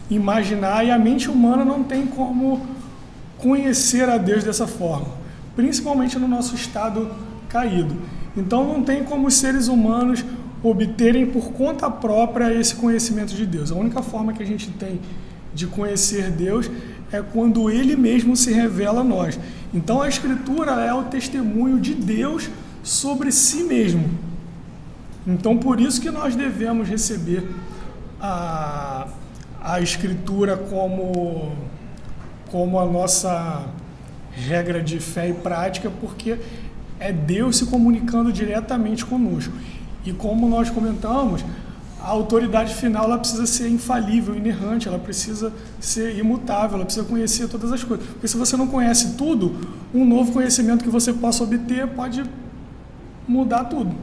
imaginar, e a mente humana não tem como conhecer a Deus dessa forma, principalmente no nosso estado caído. Então não tem como os seres humanos obterem por conta própria esse conhecimento de Deus. A única forma que a gente tem de conhecer Deus é quando Ele mesmo se revela a nós. Então a Escritura é o testemunho de Deus sobre si mesmo. Então por isso que nós devemos receber a Escritura como a nossa regra de fé e prática, porque é Deus se comunicando diretamente conosco. E como nós comentamos, a autoridade final ela precisa ser infalível, inerrante, ela precisa ser imutável, ela precisa conhecer todas as coisas. Porque se você não conhece tudo, um novo conhecimento que você possa obter pode mudar tudo.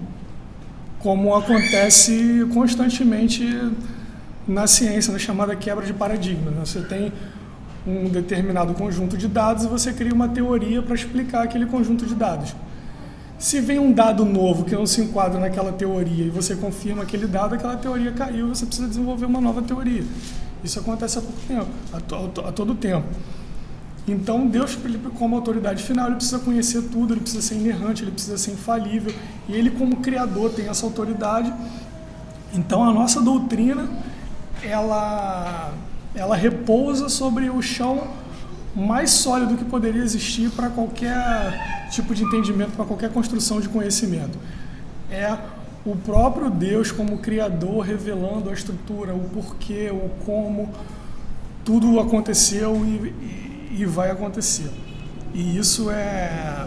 Como acontece constantemente na ciência, na chamada quebra de paradigma. Você tem um determinado conjunto de dados e você cria uma teoria para explicar aquele conjunto de dados. Se vem um dado novo que não se enquadra naquela teoria e você confirma aquele dado, aquela teoria caiu, você precisa desenvolver uma nova teoria. Isso acontece a todo tempo. Então Deus, como autoridade final, ele precisa conhecer tudo, ele precisa ser inerrante, ele precisa ser infalível, e ele como Criador tem essa autoridade. Então a nossa doutrina, ela repousa sobre o chão mais sólido que poderia existir para qualquer tipo de entendimento, para qualquer construção de conhecimento. É o próprio Deus como Criador revelando a estrutura, o porquê, o como tudo aconteceu e vai acontecer. E isso é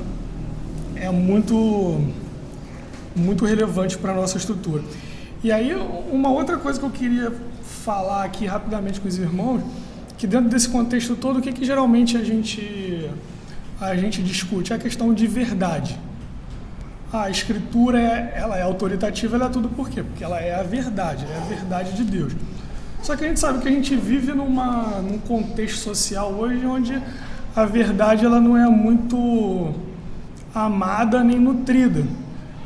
muito relevante para a nossa estrutura. E aí, uma outra coisa que eu queria falar aqui rapidamente com os irmãos, que dentro desse contexto todo, o que geralmente a gente discute? É a questão de verdade. a Escritura ela é autoritativa, ela é tudo por quê? Porque ela é a verdade de Deus. Só que a gente sabe que a gente vive num contexto social hoje onde a verdade ela não é muito amada nem nutrida.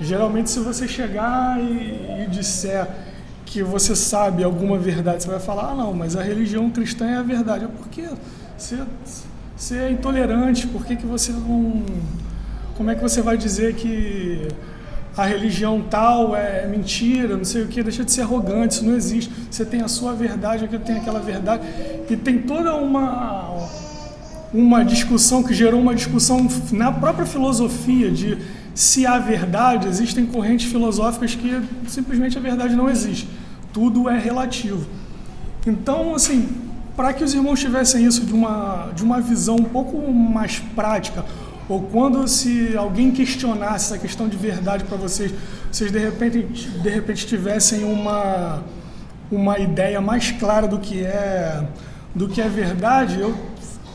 Geralmente, se você chegar e disser que você sabe alguma verdade, você vai falar, não, mas a religião cristã é a verdade. Por quê? Você é intolerante, por que você não... Como é que você vai dizer que a religião tal é mentira, não sei o que, deixa de ser arrogante, isso não existe. Você tem a sua verdade, aquilo tem aquela verdade. E tem toda uma discussão que gerou uma discussão na própria filosofia de se há verdade. Existem correntes filosóficas que simplesmente a verdade não existe. Tudo é relativo. Então, assim, para que os irmãos tivessem isso de uma visão um pouco mais prática, ou quando se alguém questionasse essa questão de verdade para vocês de repente tivessem uma ideia mais clara do que é verdade, eu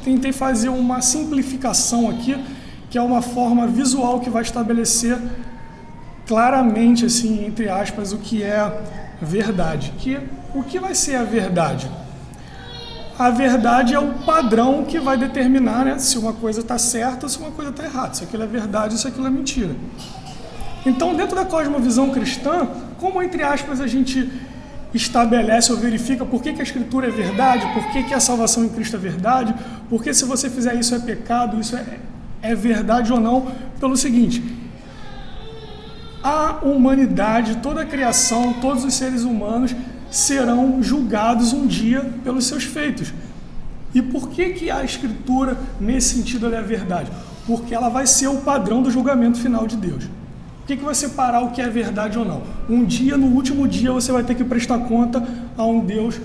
tentei fazer uma simplificação aqui, que é uma forma visual que vai estabelecer claramente, assim, entre aspas, o que é verdade. O que vai ser a verdade? A verdade é o padrão que vai determinar, né, se uma coisa está certa ou se uma coisa está errada, se aquilo é verdade ou se aquilo é mentira. Então, dentro da cosmovisão cristã, como, entre aspas, a gente estabelece ou verifica por que a Escritura é verdade, por que a salvação em Cristo é verdade, porque se você fizer isso é pecado, isso é verdade ou não, pelo seguinte: a humanidade, toda a criação, todos os seres humanos serão julgados um dia pelos seus feitos. E por que a Escritura, nesse sentido, ela é verdade? Porque ela vai ser o padrão do julgamento final de Deus. O que vai separar o que é verdade ou não? Um dia, no último dia, você vai ter que prestar conta a um Deus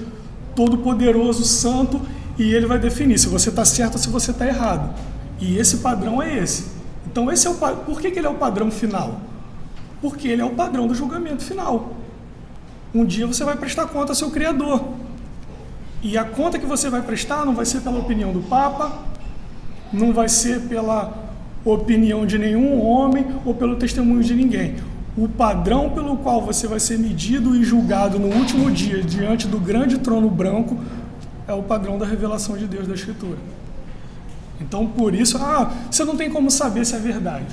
todo-poderoso, santo, e ele vai definir se você está certo ou se você está errado. E esse padrão é esse. Então, esse é o por que ele é o padrão final? Porque ele é o padrão do julgamento final. Um dia você vai prestar conta ao seu Criador. E a conta que você vai prestar não vai ser pela opinião do Papa, não vai ser pela opinião de nenhum homem ou pelo testemunho de ninguém. O padrão pelo qual você vai ser medido e julgado no último dia, diante do grande trono branco, é o padrão da revelação de Deus da Escritura. Então, por isso, você não tem como saber se é verdade.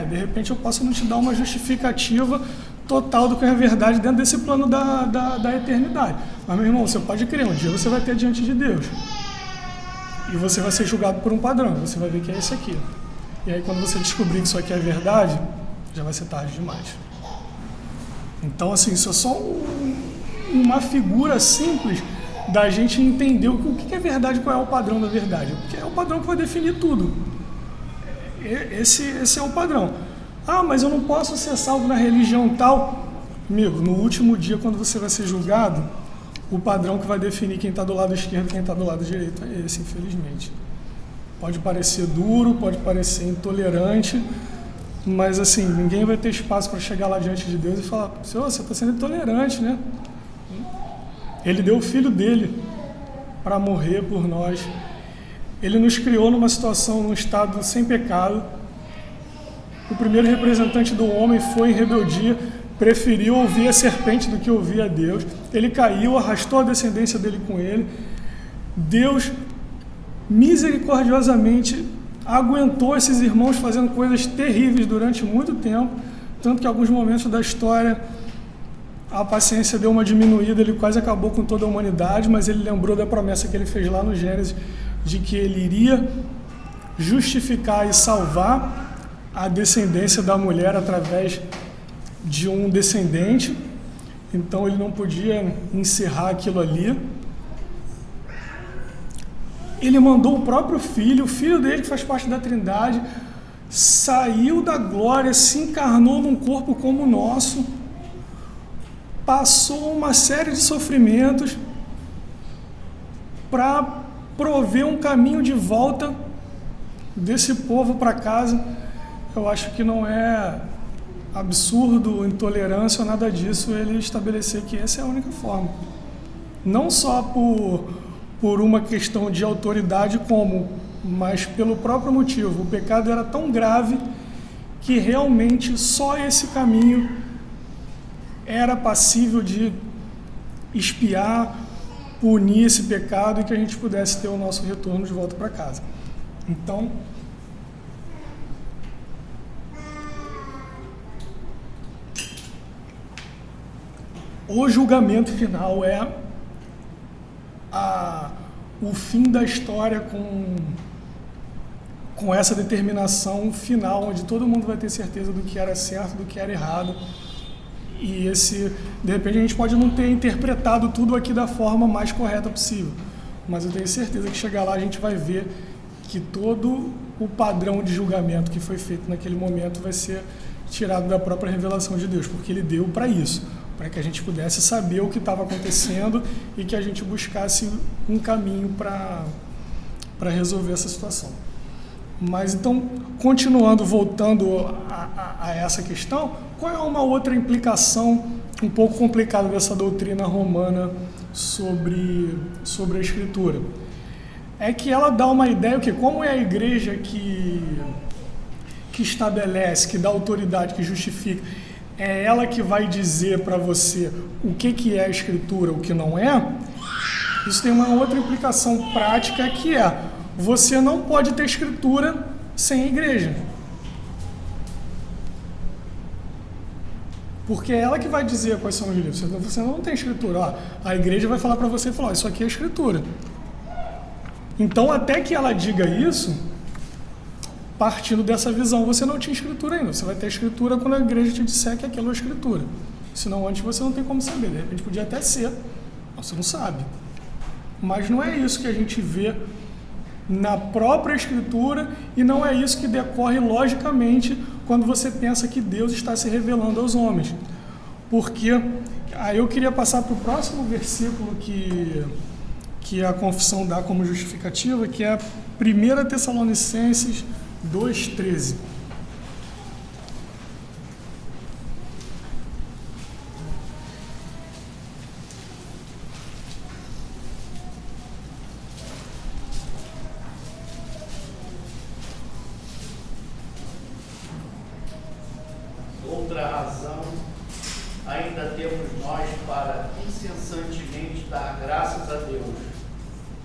De repente eu posso não te dar uma justificativa total do que é verdade dentro desse plano da eternidade. Mas, meu irmão, você pode crer, um dia você vai ter diante de Deus. E você vai ser julgado por um padrão, você vai ver que é esse aqui. E aí, quando você descobrir que isso aqui é verdade, já vai ser tarde demais. Então, assim, isso é só uma figura simples da gente entender o que é verdade, qual é o padrão da verdade. Porque é o padrão que vai definir tudo. Esse é o padrão. Mas eu não posso ser salvo na religião tal. Amigo, no último dia, quando você vai ser julgado, o padrão que vai definir quem está do lado esquerdo e quem está do lado direito é esse, infelizmente. Pode parecer duro, pode parecer intolerante, mas assim, ninguém vai ter espaço para chegar lá diante de Deus e falar: Senhor, você está sendo intolerante, né? Ele deu o filho dele para morrer por nós. Ele nos criou numa situação, num estado sem pecado. O primeiro representante do homem foi em rebeldia, preferiu ouvir a serpente do que ouvir a Deus. Ele caiu, arrastou a descendência dele com ele. Deus, misericordiosamente, aguentou esses irmãos fazendo coisas terríveis durante muito tempo, tanto que em alguns momentos da história a paciência deu uma diminuída, ele quase acabou com toda a humanidade, mas ele lembrou da promessa que ele fez lá no Gênesis, de que ele iria justificar e salvar a descendência da mulher através de um descendente. Então ele não podia encerrar aquilo ali. Ele mandou o próprio filho, o filho dele, que faz parte da Trindade, saiu da glória, se encarnou num corpo como o nosso, passou uma série de sofrimentos para prover um caminho de volta desse povo para casa. Eu acho que não é absurdo, intolerância ou nada disso ele estabelecer que essa é a única forma. Não só por uma questão de autoridade, mas pelo próprio motivo. O pecado era tão grave que realmente só esse caminho era passível de expiar, punir esse pecado e que a gente pudesse ter o nosso retorno de volta para casa. Então, o julgamento final é o fim da história com essa determinação final, onde todo mundo vai ter certeza do que era certo, do que era errado. E de repente a gente pode não ter interpretado tudo aqui da forma mais correta possível, mas eu tenho certeza que chegar lá a gente vai ver que todo o padrão de julgamento que foi feito naquele momento vai ser tirado da própria revelação de Deus, porque Ele deu para isso, para que a gente pudesse saber o que estava acontecendo e que a gente buscasse um caminho para resolver essa situação. Mas então, continuando, voltando a essa questão, qual é uma outra implicação um pouco complicada dessa doutrina romana sobre a Escritura? É que ela dá uma ideia, que como é a igreja que estabelece, que dá autoridade, que justifica, é ela que vai dizer para você o que é a Escritura, o que não é. Isso tem uma outra implicação prática, que é: você não pode ter Escritura sem a igreja. Porque é ela que vai dizer quais são os livros. Você não tem Escritura. Ó, a igreja vai falar para você e falar: isso aqui é Escritura. Então, até que ela diga isso, partindo dessa visão, você não tinha Escritura ainda. Você vai ter Escritura quando a igreja te disser que aquilo é Escritura. Senão, antes você não tem como saber. De repente podia até ser, mas você não sabe. Mas não é isso que a gente vê na própria Escritura, e não é isso que decorre logicamente quando você pensa que Deus está se revelando aos homens. Porque aí eu queria passar para o próximo versículo que a confissão dá como justificativa, que é 1 Tessalonicenses 2,13. Outra razão ainda temos nós para incessantemente dar graças a Deus,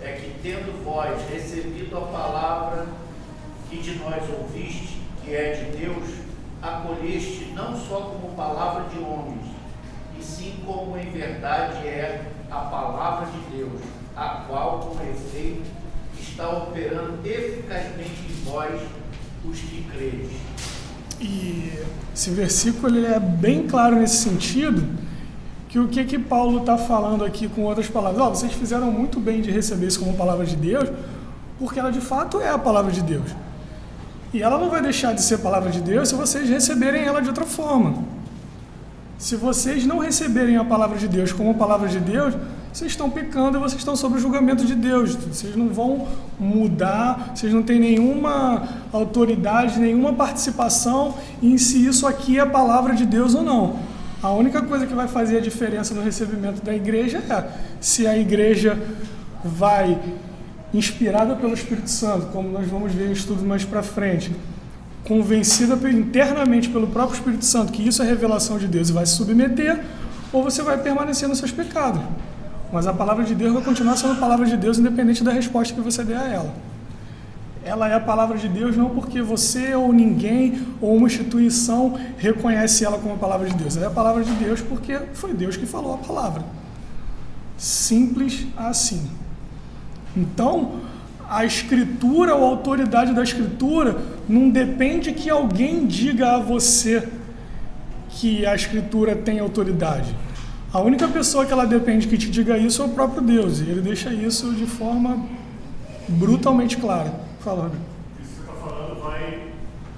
é que, tendo vós recebido a palavra que de nós ouviste, que é de Deus, acolheste não só como palavra de homens, e sim como em verdade é a palavra de Deus, a qual, com efeito, está operando eficazmente em vós, os que credes. E esse versículo ele é bem claro nesse sentido, que o que Paulo está falando aqui com outras palavras? Vocês fizeram muito bem de receber isso como palavra de Deus, porque ela de fato é a palavra de Deus. E ela não vai deixar de ser palavra de Deus se vocês receberem ela de outra forma. Se vocês não receberem a palavra de Deus como palavra de Deus, vocês estão pecando e vocês estão sob o julgamento de Deus. Vocês não vão mudar, vocês não têm nenhuma autoridade, nenhuma participação em se isso aqui é a palavra de Deus ou não. A única coisa que vai fazer a diferença no recebimento da igreja é se a igreja vai, inspirada pelo Espírito Santo, como nós vamos ver em estudos mais para frente, convencida internamente pelo próprio Espírito Santo que isso é revelação de Deus e vai se submeter, ou você vai permanecer nos seus pecados. Mas a palavra de Deus vai continuar sendo a palavra de Deus independente da resposta que você der a ela. Ela é a palavra de Deus não porque você ou ninguém ou uma instituição reconhece ela como a palavra de Deus. Ela é a palavra de Deus porque foi Deus que falou a palavra. Simples assim. Então, a Escritura ou a autoridade da Escritura não depende que alguém diga a você que a Escritura tem autoridade. A única pessoa que ela depende que te diga isso é o próprio Deus, e Ele deixa isso de forma brutalmente clara. Fala, Rodrigo. Isso que você está falando vai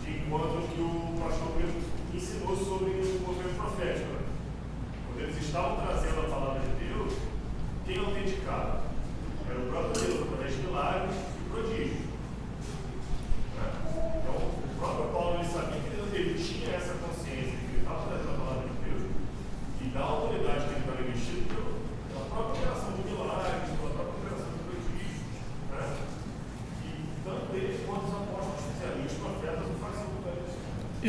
de encontro ao que o pastor Pedro ensinou sobre o movimento profético. Né? Quando eles estavam trazendo a palavra de Deus, quem autenticava? Era o próprio Deus, através de milagres e prodígios. Né? Então, o próprio Paulo ele sabia que ele tinha essa consciência, que ele estava trazendo a palavra de Deus, e da autoridade que ele estava investindo pela própria operação de milagres, pela própria operação de prodígios. Né? E tanto ele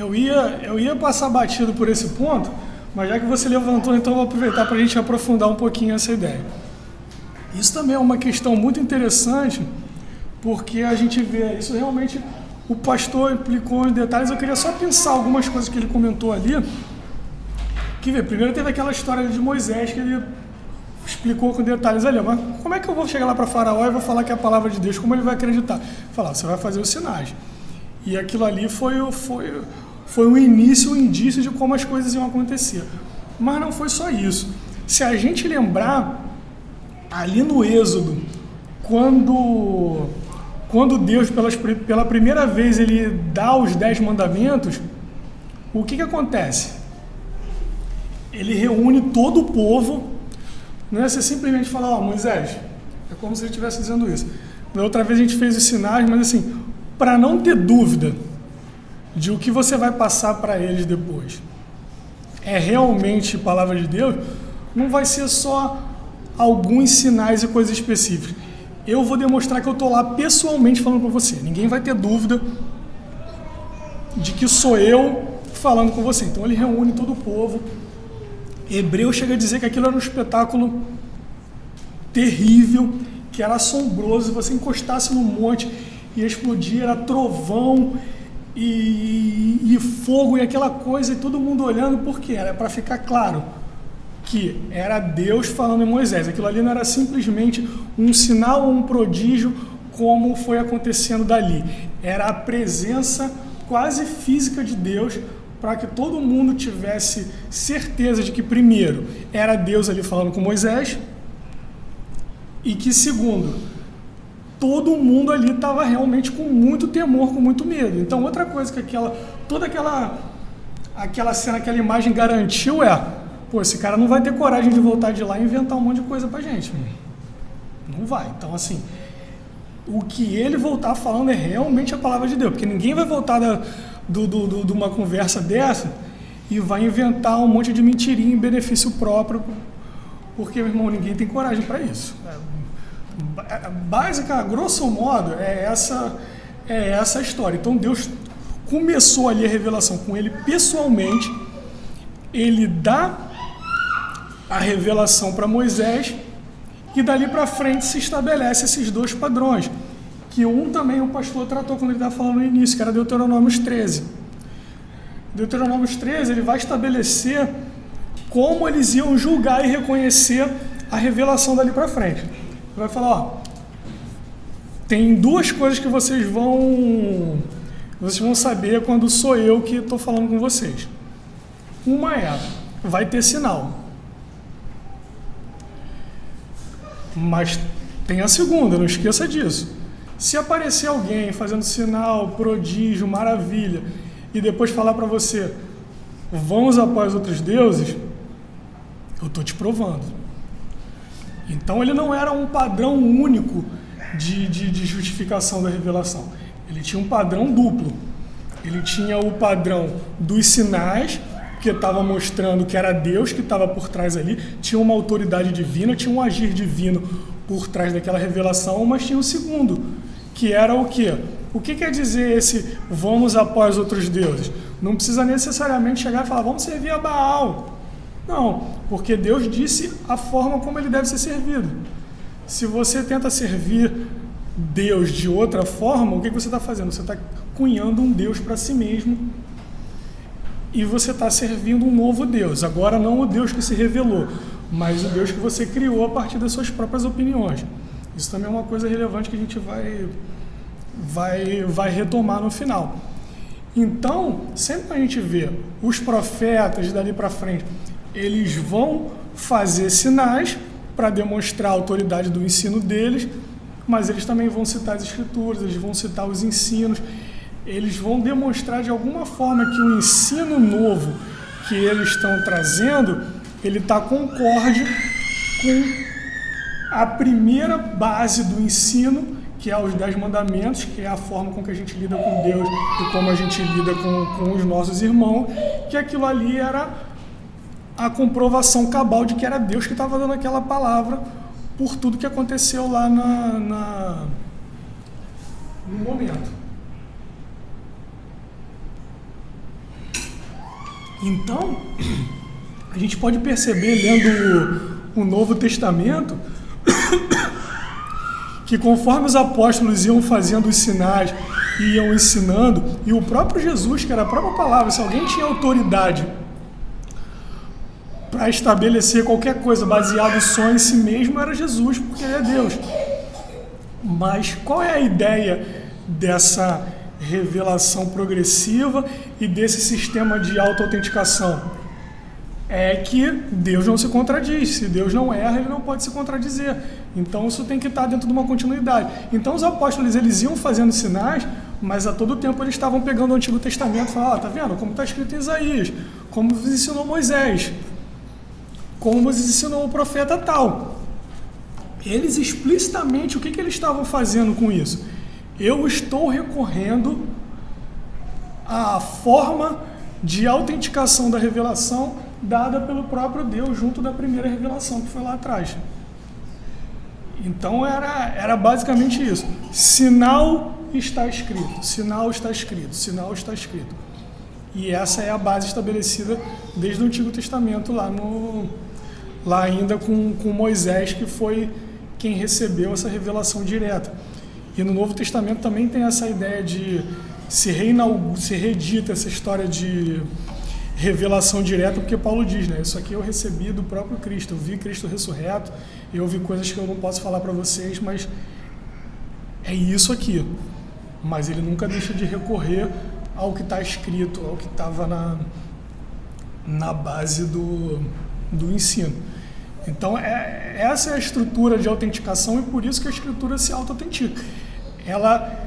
Eu ia passar batido por esse ponto, mas já que você levantou, então eu vou aproveitar para a gente aprofundar um pouquinho essa ideia. Isso também é uma questão muito interessante, porque a gente vê isso realmente, o pastor implicou em detalhes. Eu queria só pensar algumas coisas que ele comentou ali. Primeiro teve aquela história de Moisés, que ele explicou com detalhes ali, mas como é que eu vou chegar lá para Faraó e vou falar que é a palavra de Deus? Como ele vai acreditar? Falar, você vai fazer os sinais. E aquilo ali foi um início, um indício de como as coisas iam acontecer. Mas não foi só isso. Se a gente lembrar, ali no Êxodo, quando Deus, pela primeira vez, ele dá os 10 mandamentos, o que acontece? Ele reúne todo o povo. Não é você simplesmente falar, Moisés, é como se ele estivesse dizendo isso. Da outra vez a gente fez os sinais, mas assim, para não ter dúvida de o que você vai passar para eles depois é realmente palavra de Deus, não vai ser só alguns sinais e coisas específicas. Eu vou demonstrar que eu estou lá pessoalmente falando com você. Ninguém vai ter dúvida de que sou eu falando com você. Então ele reúne todo o povo. Hebreu chega a dizer que aquilo era um espetáculo terrível, que era assombroso. Se você encostasse no monte, ia explodir, era trovão e fogo e aquela coisa, e todo mundo olhando, porque era para ficar claro que era Deus falando em Moisés. Aquilo ali não era simplesmente um sinal ou um prodígio como foi acontecendo dali. Era a presença quase física de Deus, para que todo mundo tivesse certeza de que, primeiro, era Deus ali falando com Moisés, e que, segundo, todo mundo ali estava realmente com muito temor, com muito medo. Então, outra coisa que toda aquela cena, aquela imagem garantiu esse cara não vai ter coragem de voltar de lá e inventar um monte de coisa pra gente. Não vai. Então, assim, o que ele voltar falando é realmente a palavra de Deus, porque ninguém vai voltar de uma conversa dessa e vai inventar um monte de mentirinha em benefício próprio, porque, meu irmão, ninguém tem coragem para isso. Básica, grosso modo, é essa história. Então Deus começou ali a revelação com ele pessoalmente, ele dá a revelação para Moisés, e dali para frente se estabelece esses dois padrões, que também o pastor tratou quando ele estava falando no início, que era Deuteronômio 13. Deuteronômio 13, ele vai estabelecer como eles iam julgar e reconhecer a revelação dali para frente. Ele vai falar, tem duas coisas que vocês vão saber quando sou eu que estou falando com vocês. Uma vai ter sinal. Mas tem a segunda, não esqueça disso. Se aparecer alguém fazendo sinal, prodígio, maravilha, e depois falar para você, vamos após outros deuses, eu estou te provando. Então ele não era um padrão único de justificação da revelação. Ele tinha um padrão duplo. Ele tinha o padrão dos sinais, que estava mostrando que era Deus que estava por trás ali, tinha uma autoridade divina, tinha um agir divino por trás daquela revelação, mas tinha o segundo, que era o quê? O que quer dizer esse vamos após outros deuses? Não precisa necessariamente chegar e falar, vamos servir a Baal. Não, porque Deus disse a forma como ele deve ser servido. Se você tenta servir Deus de outra forma, o que você está fazendo? Você está cunhando um Deus para si mesmo, e você está servindo um novo Deus. Agora não o Deus que se revelou, mas o Deus que você criou a partir das suas próprias opiniões. Isso também é uma coisa relevante que a gente vai retomar no final. Então, sempre que a gente vê os profetas dali para frente, eles vão fazer sinais para demonstrar a autoridade do ensino deles, mas eles também vão citar as escrituras, eles vão citar os ensinos, eles vão demonstrar de alguma forma que o ensino novo que eles estão trazendo, ele está concorde com a primeira base do ensino, que é os 10 mandamentos, que é a forma com que a gente lida com Deus e como a gente lida com os nossos irmãos, que aquilo ali era a comprovação cabal de que era Deus que estava dando aquela palavra por tudo que aconteceu lá no momento. Então, a gente pode perceber, lendo o Novo Testamento, que conforme os apóstolos iam fazendo os sinais, iam ensinando, e o próprio Jesus, que era a própria palavra, se alguém tinha autoridade para estabelecer qualquer coisa baseado só em si mesmo, era Jesus, porque ele é Deus. Mas qual é a ideia dessa revelação progressiva e desse sistema de auto-autenticação? É que Deus não se contradiz. Se Deus não erra, ele não pode se contradizer. Então isso tem que estar dentro de uma continuidade. Então os apóstolos, eles iam fazendo sinais, mas a todo tempo eles estavam pegando o Antigo Testamento e falando, tá vendo? Como está escrito em Isaías, como nos ensinou Moisés, como nos ensinou o profeta tal. Eles explicitamente, o que eles estavam fazendo com isso? Eu estou recorrendo à forma de autenticação da revelação dada pelo próprio Deus junto da primeira revelação que foi lá atrás. Então era basicamente isso. Sinal está escrito, sinal está escrito, sinal está escrito. E essa é a base estabelecida desde o Antigo Testamento, lá ainda com Moisés, que foi quem recebeu essa revelação direta. E no Novo Testamento também tem essa ideia de se reedita essa história de revelação direta, porque Paulo diz, né? Isso aqui eu recebi do próprio Cristo, eu vi Cristo ressurreto, eu vi coisas que eu não posso falar para vocês, mas é isso aqui. Mas ele nunca deixa de recorrer ao que está escrito, ao que estava na base do ensino. Então, essa é a estrutura de autenticação e por isso que a Escritura se auto-autentica. Ela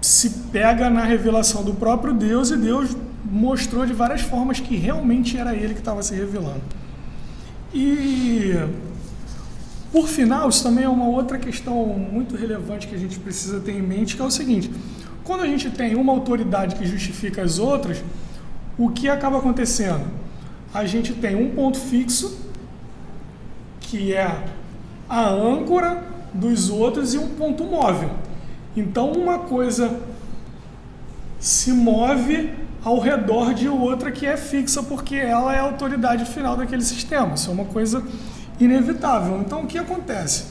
se pega na revelação do próprio Deus e Deus mostrou de várias formas que realmente era Ele que estava se revelando. E, por final, isso também é uma outra questão muito relevante que a gente precisa ter em mente, que é o seguinte: quando a gente tem uma autoridade que justifica as outras, o que acaba acontecendo? A gente tem um ponto fixo, que é a âncora dos outros, e um ponto móvel. Então, uma coisa se move ao redor de outra que é fixa, porque ela é a autoridade final daquele sistema. Isso é uma coisa inevitável. Então, o que acontece?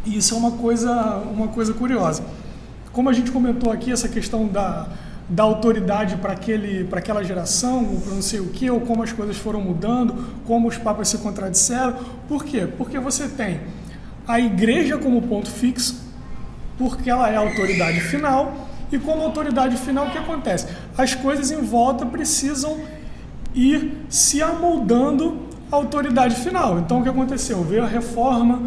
Isso é uma coisa curiosa. Como a gente comentou aqui, essa questão da autoridade para aquela geração, ou para não sei o que, ou como as coisas foram mudando, como os papas se contradisseram. Por quê? Porque você tem a igreja como ponto fixo, porque ela é a autoridade final, e como autoridade final, o que acontece? As coisas em volta precisam ir se amoldando à autoridade final. Então, o que aconteceu? Veio a reforma,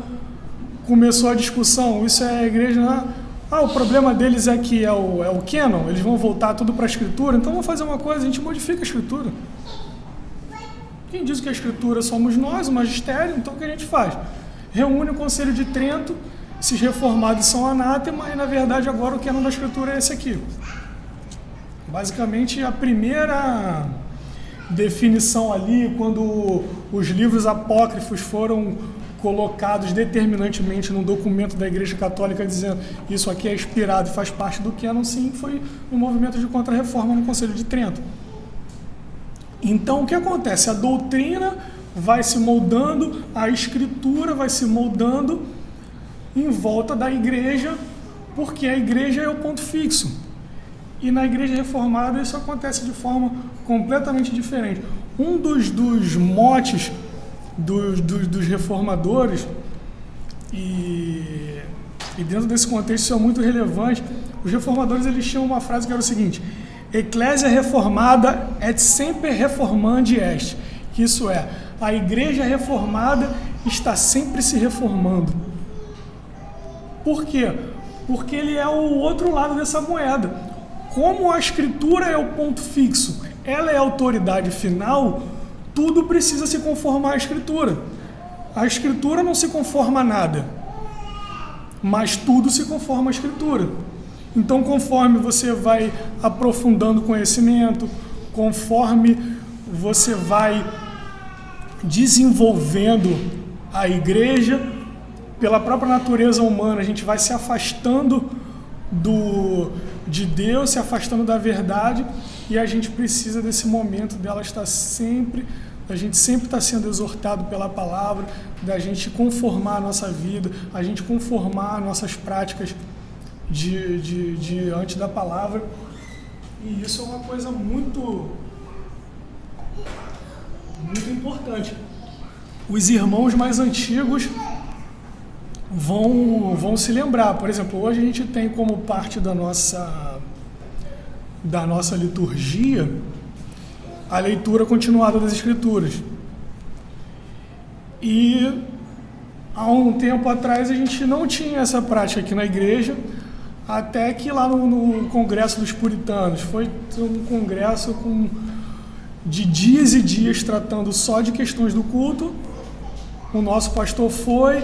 começou a discussão, isso é a igreja... o problema deles é que é o canon, eles vão voltar tudo para a escritura, então vamos fazer uma coisa, a gente modifica a escritura. Quem diz que a escritura somos nós, o magistério, então o que a gente faz? Reúne o Conselho de Trento, esses reformados são anátema, e na verdade agora o canon da escritura é esse aqui. Basicamente a primeira definição ali, quando os livros apócrifos foram colocados determinantemente num documento da Igreja Católica dizendo isso aqui é inspirado e faz parte do canon, sim, foi no movimento de contra-reforma no Conselho de Trento. Então, o que acontece? A doutrina vai se moldando, a escritura vai se moldando em volta da igreja, porque a igreja é o ponto fixo. E na Igreja Reformada isso acontece de forma completamente diferente. Um dos motes dos reformadores, e dentro desse contexto isso é muito relevante, os reformadores eles tinham uma frase que era o seguinte: Ecclesia reformada et semper reformandi est, que isso é, a igreja reformada está sempre se reformando. Por quê? Porque ele é o outro lado dessa moeda. Como a escritura é o ponto fixo, ela é a autoridade final, tudo precisa se conformar à escritura. A escritura não se conforma a nada, mas tudo se conforma à escritura. Então, conforme você vai aprofundando o conhecimento, conforme você vai desenvolvendo a igreja, pela própria natureza humana, a gente vai se afastando de Deus, se afastando da verdade, e a gente precisa desse momento dela estar sempre, a gente sempre está sendo exortado pela palavra, da gente conformar a nossa vida, a gente conformar nossas práticas diante da palavra. E isso é uma coisa muito importante. Os irmãos mais antigos vão se lembrar. Por exemplo, hoje a gente tem como parte da nossa liturgia a leitura continuada das Escrituras. E há um tempo atrás a gente não tinha essa prática aqui na igreja, até que lá no Congresso dos Puritanos, foi um congresso de dias e dias tratando só de questões do culto. O nosso pastor foi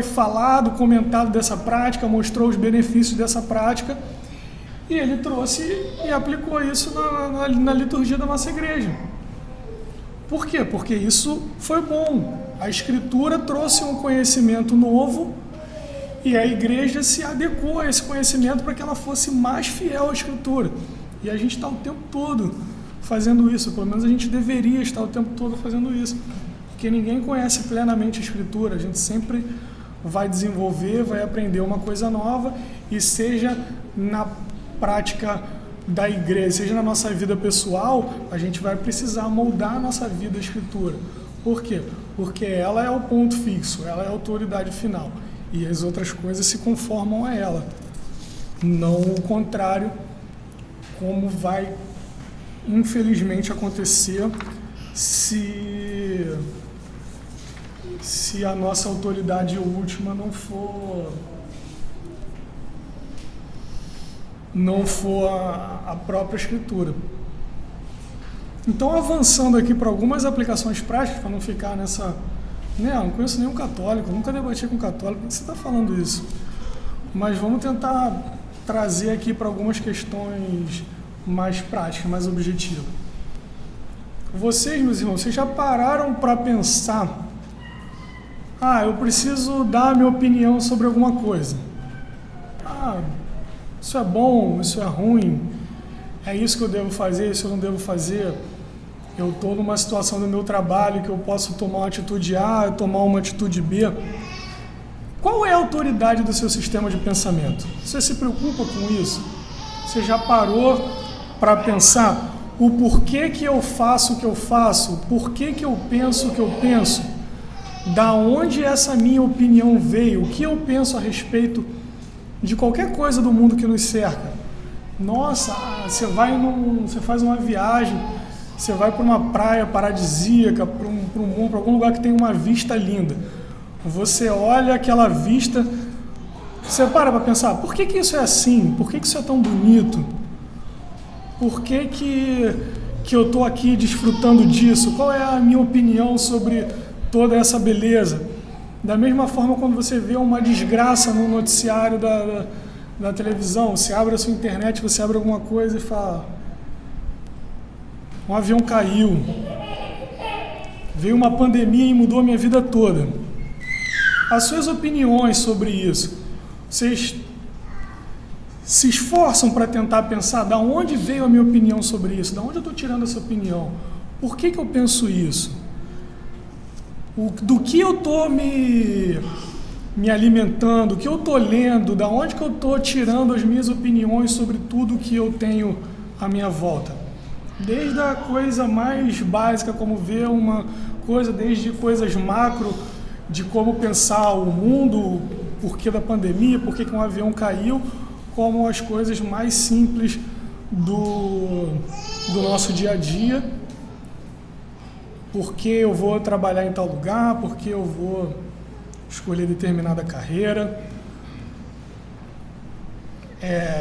falado, comentado dessa prática, mostrou os benefícios dessa prática, e ele trouxe e aplicou isso na liturgia da nossa igreja. Por quê? Porque isso foi bom. A Escritura trouxe um conhecimento novo e a igreja se adequou a esse conhecimento para que ela fosse mais fiel à Escritura. E a gente está o tempo todo fazendo isso, pelo menos a gente deveria estar o tempo todo fazendo isso, porque ninguém conhece plenamente a Escritura, a gente sempre vai desenvolver, vai aprender uma coisa nova, e seja na prática da igreja, seja na nossa vida pessoal, a gente vai precisar moldar a nossa vida à Escritura. Por quê? Porque ela é o ponto fixo, ela é a autoridade final, e as outras coisas se conformam a ela, não o contrário, como vai infelizmente acontecer se a nossa autoridade última não for a própria Escritura. Então, avançando aqui para algumas aplicações práticas, para não ficar nessa... eu não conheço nenhum católico, nunca debati com católico, por que você está falando isso? Mas vamos tentar trazer aqui para algumas questões mais práticas, mais objetivas. Vocês, meus irmãos, vocês já pararam para pensar: eu preciso dar a minha opinião sobre alguma coisa. Isso é bom, isso é ruim, é isso que eu devo fazer, isso eu não devo fazer. Eu estou numa situação do meu trabalho que eu posso tomar uma atitude A, tomar uma atitude B. Qual é a autoridade do seu sistema de pensamento? Você se preocupa com isso? Você já parou para pensar o porquê que eu faço o que eu faço? Porquê que eu penso o que eu penso? Da onde essa minha opinião veio? O que eu penso a respeito de qualquer coisa do mundo que nos cerca? Nossa, você faz uma viagem, você vai para uma praia paradisíaca, para algum lugar que tem uma vista linda. Você olha aquela vista, você para pensar: por que isso é assim? Por que isso é tão bonito? Por que eu estou aqui desfrutando disso? Qual é a minha opinião sobre toda essa beleza? Da mesma forma, quando você vê uma desgraça no noticiário da televisão, você abre a sua internet, você abre alguma coisa e fala: um avião caiu, veio uma pandemia e mudou a minha vida toda. As suas opiniões sobre isso, vocês se esforçam para tentar pensar da onde veio a minha opinião sobre isso, da onde eu estou tirando essa opinião, por que eu penso isso, do que eu estou me alimentando, o que eu estou lendo, da onde que eu estou tirando as minhas opiniões sobre tudo que eu tenho à minha volta. Desde a coisa mais básica, como ver uma coisa, desde coisas macro, de como pensar o mundo, porquê da pandemia, porquê que um avião caiu, como as coisas mais simples do nosso dia a dia. Por que eu vou trabalhar em tal lugar, por que eu vou escolher determinada carreira,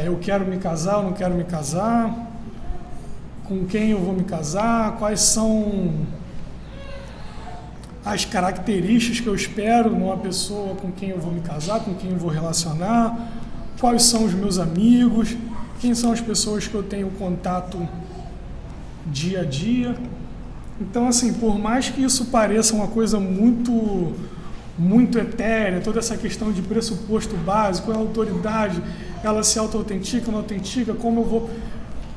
eu quero me casar ou não quero me casar, com quem eu vou me casar, quais são as características que eu espero numa pessoa com quem eu vou me casar, com quem eu vou relacionar, quais são os meus amigos, quem são as pessoas que eu tenho contato dia a dia. Então, assim, por mais que isso pareça uma coisa muito muito etérea, toda essa questão de pressuposto básico, a autoridade, ela se auto-autentica, não autentica, como eu vou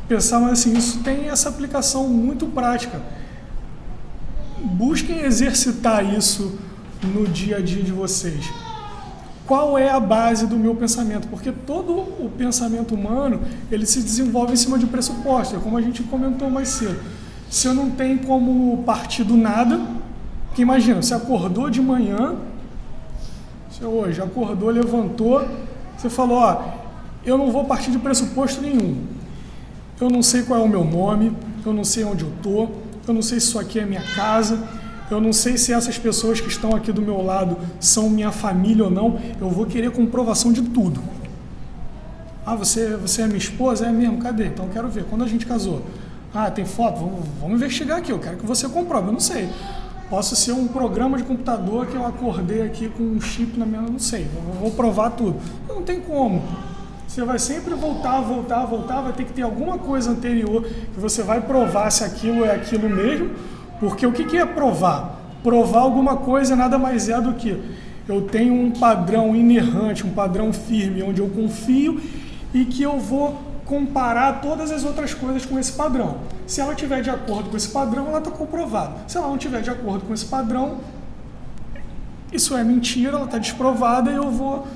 pensar, mas assim, isso tem essa aplicação muito prática. Busquem exercitar isso no dia a dia de vocês. Qual é a base do meu pensamento? Porque todo o pensamento humano, ele se desenvolve em cima de pressupostos, como a gente comentou mais cedo. Se eu não tenho como partir do nada, porque imagina, você acordou de manhã, você hoje acordou, levantou, você falou, ó, eu não vou partir de pressuposto nenhum. Eu não sei qual é o meu nome, eu não sei onde eu estou, eu não sei se isso aqui é minha casa, eu não sei se essas pessoas que estão aqui do meu lado são minha família ou não, eu vou querer comprovação de tudo. Ah, você é minha esposa? É mesmo? Cadê? Então eu quero ver. Quando a gente casou? Ah, tem foto? Vamos investigar aqui, eu quero que você comprove. Eu não sei. Posso ser um programa de computador que eu acordei aqui com um chip na minha... Não sei, eu vou provar tudo. Não tem como. Você vai sempre voltar, vai ter que ter alguma coisa anterior que você vai provar se aquilo é aquilo mesmo, porque o que é provar? Provar alguma coisa nada mais é do que eu tenho um padrão inerrante, um padrão firme, onde eu confio e que eu vou comparar todas as outras coisas com esse padrão. Se ela estiver de acordo com esse padrão, ela está comprovada. Se ela não estiver de acordo com esse padrão, isso é mentira, ela está desprovada e eu vou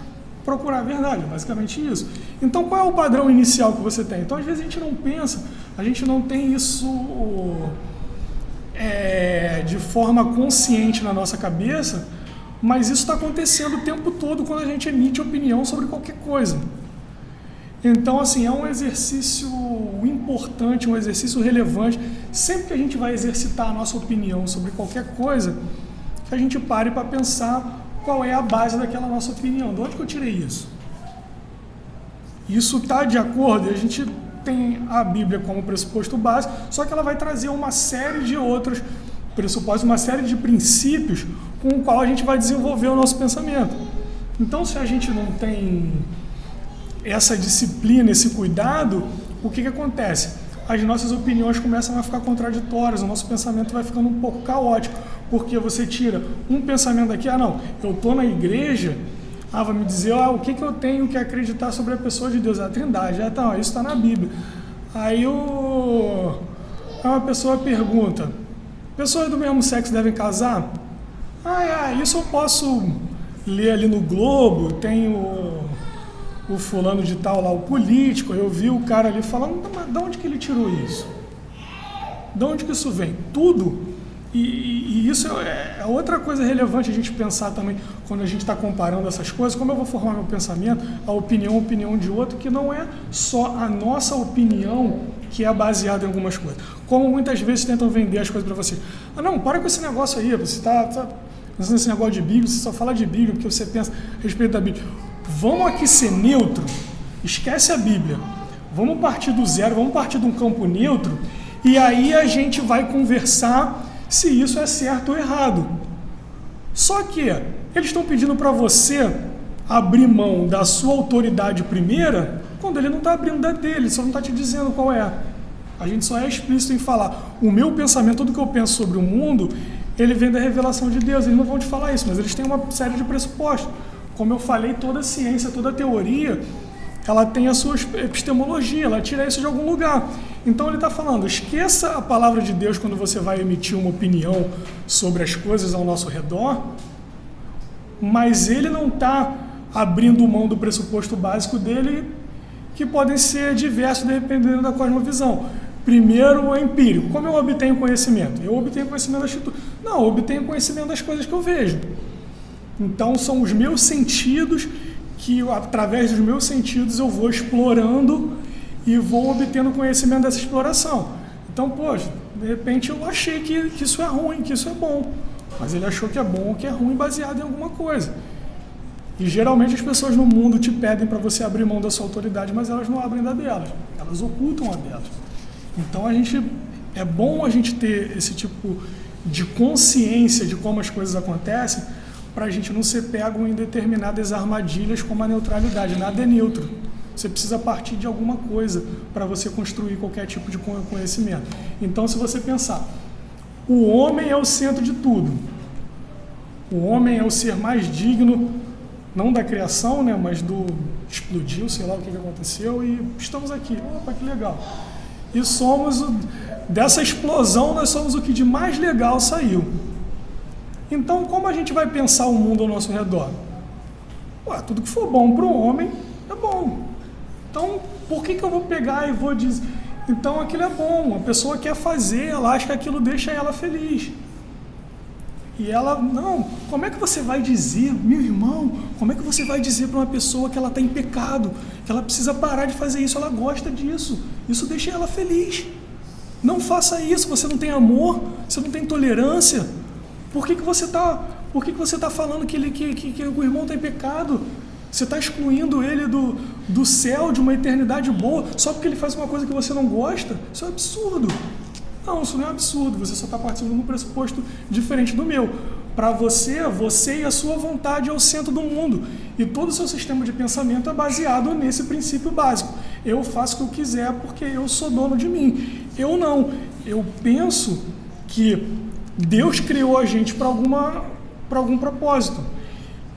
procurar a verdade, basicamente isso. Então, qual é o padrão inicial que você tem? Então, às vezes a gente não pensa, a gente não tem isso de forma consciente na nossa cabeça, mas isso está acontecendo o tempo todo quando a gente emite opinião sobre qualquer coisa. Então, assim, é um exercício importante, um exercício relevante. Sempre que a gente vai exercitar a nossa opinião sobre qualquer coisa, que a gente pare para pensar qual é a base daquela nossa opinião. De onde que eu tirei isso? Isso está de acordo? A gente tem a Bíblia como pressuposto básico, só que ela vai trazer uma série de outros pressupostos, uma série de princípios com o qual a gente vai desenvolver o nosso pensamento. Então, se a gente não tem essa disciplina, esse cuidado, o que acontece? As nossas opiniões começam a ficar contraditórias, o nosso pensamento vai ficando um pouco caótico, porque você tira um pensamento daqui, não, eu estou na igreja, vai me dizer o que eu tenho que acreditar sobre a pessoa de Deus, a Trindade, isso está na Bíblia. Aí uma pessoa pergunta, pessoas do mesmo sexo devem casar? Isso eu posso ler ali no Globo, tem o fulano de tal lá, o político, eu vi o cara ali falando, mas de onde que ele tirou isso? De onde que isso vem? Tudo. E isso é outra coisa relevante a gente pensar também, quando a gente está comparando essas coisas, como eu vou formar meu pensamento, a opinião de outro, que não é só a nossa opinião que é baseada em algumas coisas. Como muitas vezes tentam vender as coisas para você. Não, para com esse negócio aí, você está pensando nesse negócio de Bíblia, você só fala de Bíblia porque você pensa a respeito da Bíblia. Vamos aqui ser neutro, esquece a Bíblia, vamos partir do zero, vamos partir de um campo neutro, e aí a gente vai conversar se isso é certo ou errado. Só que eles estão pedindo para você abrir mão da sua autoridade primeira, quando ele não está abrindo da dele, só não está te dizendo qual é. A gente só é explícito em falar, o meu pensamento, tudo que eu penso sobre o mundo, ele vem da revelação de Deus, eles não vão te falar isso, mas eles têm uma série de pressupostos. Como eu falei, toda ciência, toda teoria, ela tem a sua epistemologia, ela tira isso de algum lugar. Então ele está falando, esqueça a palavra de Deus quando você vai emitir uma opinião sobre as coisas ao nosso redor, mas ele não está abrindo mão do pressuposto básico dele, que podem ser diversos dependendo da cosmovisão. Primeiro, o empírico. Como eu obtenho conhecimento? Eu obtenho conhecimento das atitudes. Não, eu obtenho conhecimento das coisas que eu vejo. Então, são os meus sentidos que, através dos meus sentidos, eu vou explorando e vou obtendo conhecimento dessa exploração. Então, poxa, de repente eu achei que isso é ruim, que isso é bom. Mas ele achou que é bom ou que é ruim baseado em alguma coisa. E, geralmente, as pessoas no mundo te pedem para você abrir mão da sua autoridade, mas elas não abrem da delas. Elas ocultam a delas. Então, é bom a gente ter esse tipo de consciência de como as coisas acontecem, para a gente não ser pego em determinadas armadilhas como a neutralidade. Nada é neutro. Você precisa partir de alguma coisa para você construir qualquer tipo de conhecimento. Então, se você pensar, o homem é o centro de tudo. o homem é o ser mais digno, não da criação, né, mas explodiu, sei lá o que aconteceu, e estamos aqui. Opa, que legal. E dessa explosão, nós somos o que de mais legal saiu. Então, como a gente vai pensar o mundo ao nosso redor? Tudo que for bom para o homem é bom. Então, por que eu vou pegar e vou dizer... Então, aquilo é bom, a pessoa quer fazer, ela acha que aquilo deixa ela feliz. E ela, não, como é que você vai dizer, meu irmão, como é que você vai dizer para uma pessoa que ela está em pecado, que ela precisa parar de fazer isso, ela gosta disso, isso deixa ela feliz. Não faça isso, você não tem amor, você não tem tolerância. Por que você está falando que o irmão está em pecado? Você está excluindo ele do céu, de uma eternidade boa, só porque ele faz uma coisa que você não gosta? Isso é um absurdo. Não, isso não é absurdo, você só está partindo de um pressuposto diferente do meu. Para você e a sua vontade é o centro do mundo. E todo o seu sistema de pensamento é baseado nesse princípio básico. Eu faço o que eu quiser porque eu sou dono de mim. Eu não. Eu penso que Deus criou a gente para algum propósito.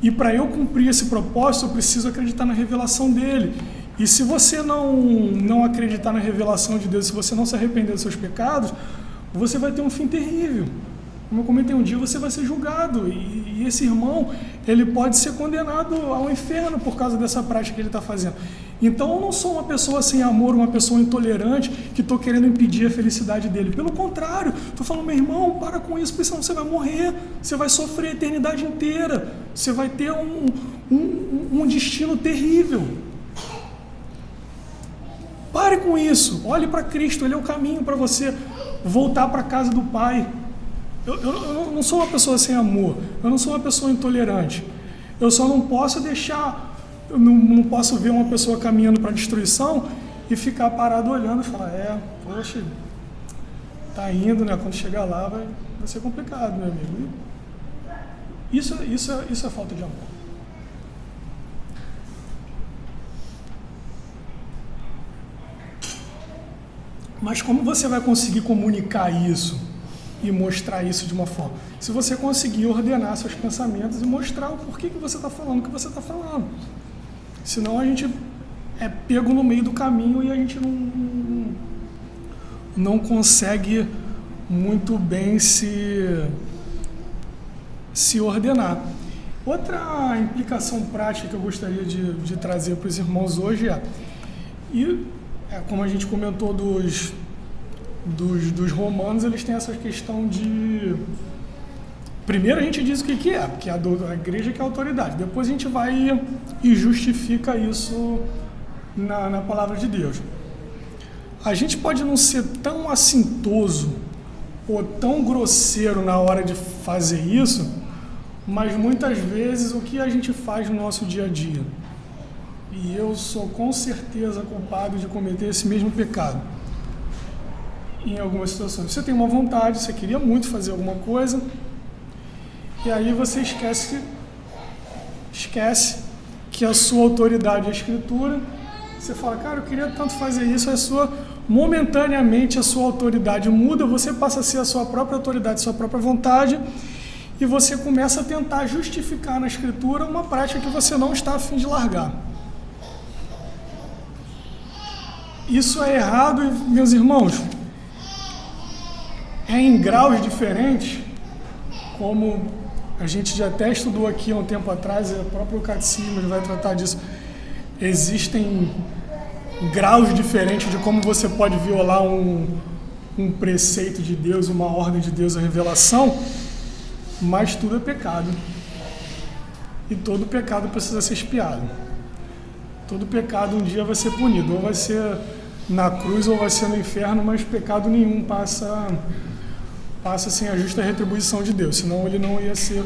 E para eu cumprir esse propósito, eu preciso acreditar na revelação dele. E se você não acreditar na revelação de Deus, se você não se arrepender dos seus pecados, você vai ter um fim terrível. Como eu comentei um dia, você vai ser julgado. E esse irmão, ele pode ser condenado ao inferno por causa dessa prática que ele está fazendo. Então, eu não sou uma pessoa sem amor, uma pessoa intolerante, que estou querendo impedir a felicidade dele. Pelo contrário, estou falando, meu irmão, para com isso, porque senão você vai morrer, você vai sofrer a eternidade inteira, você vai ter um destino terrível. Pare com isso, olhe para Cristo, Ele é o caminho para você voltar para a casa do Pai. Eu não sou uma pessoa sem amor, eu não sou uma pessoa intolerante. Eu só não posso deixar, eu não posso ver uma pessoa caminhando para a destruição e ficar parado olhando e falar, poxa, tá indo, né? Quando chegar lá vai ser complicado, meu amigo. Isso é falta de amor. Mas como você vai conseguir comunicar isso e mostrar isso de uma forma? Se você conseguir ordenar seus pensamentos e mostrar o porquê que você está falando o que você está falando. Senão a gente é pego no meio do caminho e a gente não consegue muito bem se ordenar. Outra implicação prática que eu gostaria de trazer para os irmãos hoje como a gente comentou dos romanos, eles têm essa questão de... Primeiro a gente diz o que é, porque a igreja que é a autoridade. Depois a gente vai e justifica isso na palavra de Deus. A gente pode não ser tão assintoso ou tão grosseiro na hora de fazer isso, mas muitas vezes o que a gente faz no nosso dia a dia? E eu sou com certeza culpado de cometer esse mesmo pecado em algumas situações. Você tem uma vontade, você queria muito fazer alguma coisa, e aí você esquece que a sua autoridade é a Escritura. Você fala, cara, eu queria tanto fazer isso, momentaneamente a sua autoridade muda, você passa a ser a sua própria autoridade, a sua própria vontade, e você começa a tentar justificar na Escritura uma prática que você não está a fim de largar. Isso é errado, meus irmãos, é em graus diferentes, como a gente já até estudou aqui há um tempo atrás, o próprio catecismo vai tratar disso. Existem graus diferentes de como você pode violar um preceito de Deus, uma ordem de Deus, a revelação, mas tudo é pecado. E todo pecado precisa ser expiado. Todo pecado um dia vai ser punido, ou vai ser na cruz ou vai ser no inferno, mas pecado nenhum passa sem a justa retribuição de Deus, senão ele não ia ser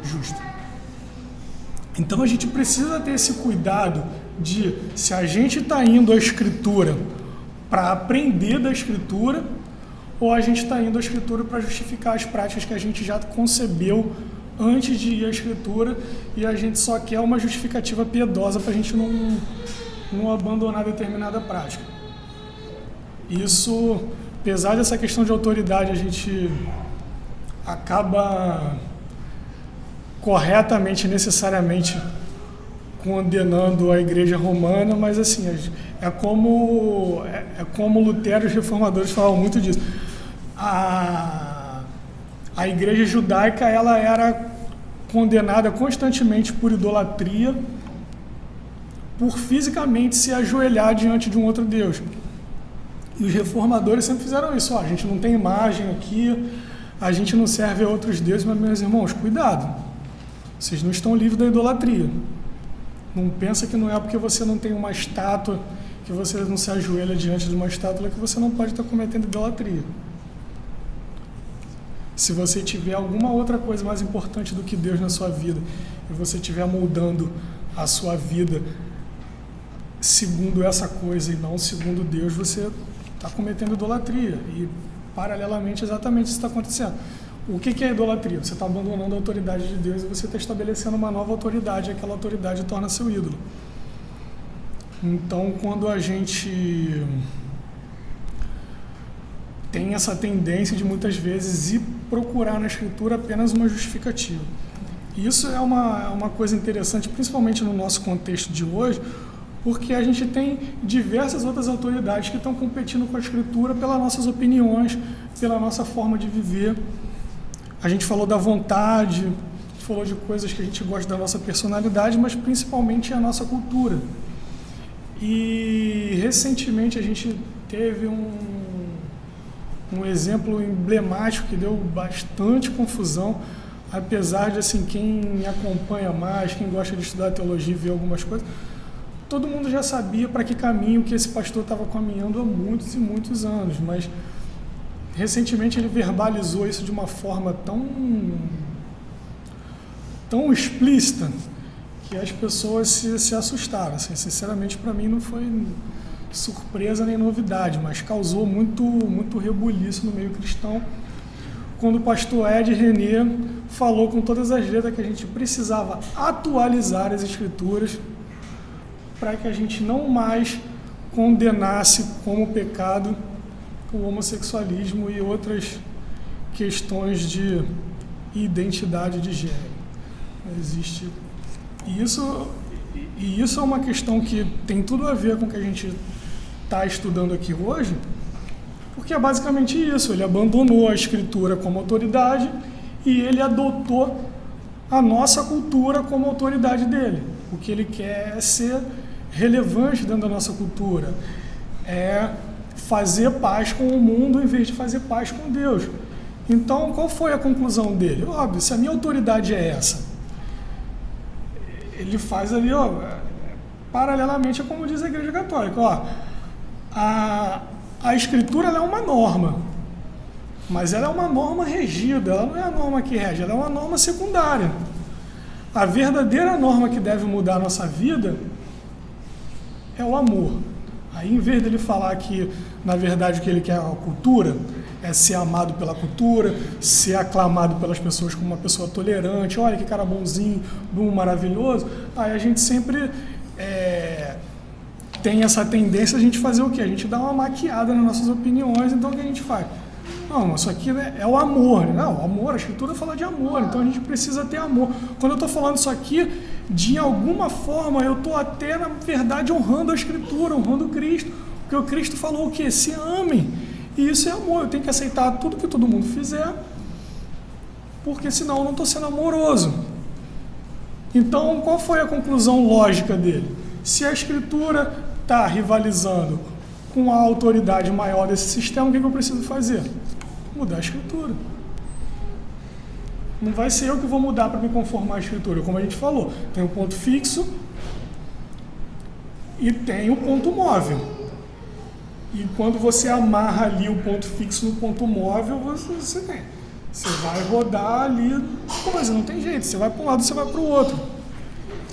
justo. Então a gente precisa ter esse cuidado de, se a gente está indo à Escritura para aprender da Escritura, ou a gente está indo à Escritura para justificar as práticas que a gente já concebeu antes de ir à Escritura, e a gente só quer uma justificativa piedosa para a gente não abandonar determinada prática. Isso, apesar dessa questão de autoridade, a gente acaba corretamente, necessariamente condenando a Igreja Romana, mas assim, é como Lutero e os reformadores falavam muito disso. A Igreja Judaica, ela era condenada constantemente por idolatria, por fisicamente se ajoelhar diante de um outro Deus. E os reformadores sempre fizeram isso. A gente não tem imagem aqui, a gente não serve a outros deuses, mas, meus irmãos, cuidado. Vocês não estão livres da idolatria. Não pensa que não é porque você não tem uma estátua, que você não se ajoelha diante de uma estátua, que você não pode estar cometendo idolatria. Se você tiver alguma outra coisa mais importante do que Deus na sua vida, e você estiver moldando a sua vida segundo essa coisa e não segundo Deus, você está cometendo idolatria. E, paralelamente, exatamente isso está acontecendo. O que é idolatria? Você está abandonando a autoridade de Deus e você está estabelecendo uma nova autoridade, e aquela autoridade torna seu ídolo. Então, quando a gente tem essa tendência de muitas vezes ir procurar na Escritura apenas uma justificativa. E isso é uma coisa interessante, principalmente no nosso contexto de hoje, porque a gente tem diversas outras autoridades que estão competindo com a Escritura pelas nossas opiniões, pela nossa forma de viver. A gente falou da vontade, falou de coisas que a gente gosta da nossa personalidade, mas principalmente a nossa cultura. E recentemente a gente teve um exemplo emblemático que deu bastante confusão, apesar de, assim, quem me acompanha mais, quem gosta de estudar teologia e ver algumas coisas, todo mundo já sabia para que caminho que esse pastor estava caminhando há muitos e muitos anos, mas recentemente ele verbalizou isso de uma forma tão explícita que as pessoas se assustaram. Assim, sinceramente, para mim não foi surpresa nem novidade, mas causou muito rebuliço no meio cristão, quando o pastor Ed René falou com todas as letras que a gente precisava atualizar as Escrituras para que a gente não mais condenasse como pecado o homossexualismo e outras questões de identidade de gênero. Existe. E isso é uma questão que tem tudo a ver com o que a gente está estudando aqui hoje, porque é basicamente isso. Ele abandonou a Escritura como autoridade e ele adotou a nossa cultura como autoridade dele. O que ele quer é ser relevante dentro da nossa cultura, é fazer paz com o mundo em vez de fazer paz com Deus. Então, qual foi a conclusão dele? Óbvio, se a minha autoridade é essa, ele faz ali, paralelamente a como diz a Igreja Católica. A Escritura ela é uma norma, mas ela é uma norma regida, ela não é a norma que rege, ela é uma norma secundária. A verdadeira norma que deve mudar a nossa vida é o amor. Aí, em vez dele falar que, na verdade, o que ele quer é a cultura, é ser amado pela cultura, ser aclamado pelas pessoas como uma pessoa tolerante, olha que cara bonzinho, bom, maravilhoso, aí a gente sempre tem essa tendência a gente fazer o quê? A gente dá uma maquiada nas nossas opiniões, então o que a gente faz? Não, isso aqui é o amor. Não, o amor, a Escritura fala de amor, então a gente precisa ter amor. Quando eu estou falando isso aqui, de alguma forma eu estou até, na verdade, honrando a Escritura, honrando Cristo, porque o Cristo falou o quê? Se amem. E isso é amor, eu tenho que aceitar tudo que todo mundo fizer, porque senão eu não estou sendo amoroso. Então, qual foi a conclusão lógica dele? Se a Escritura está rivalizando com a autoridade maior desse sistema, o que eu preciso fazer? Mudar a Escritura. Não vai ser eu que vou mudar para me conformar à Escritura. Como a gente falou, tem o ponto fixo e tem o ponto móvel. E quando você amarra ali o ponto fixo no ponto móvel, você vai rodar ali, mas não tem jeito, você vai para um lado, você vai para o outro.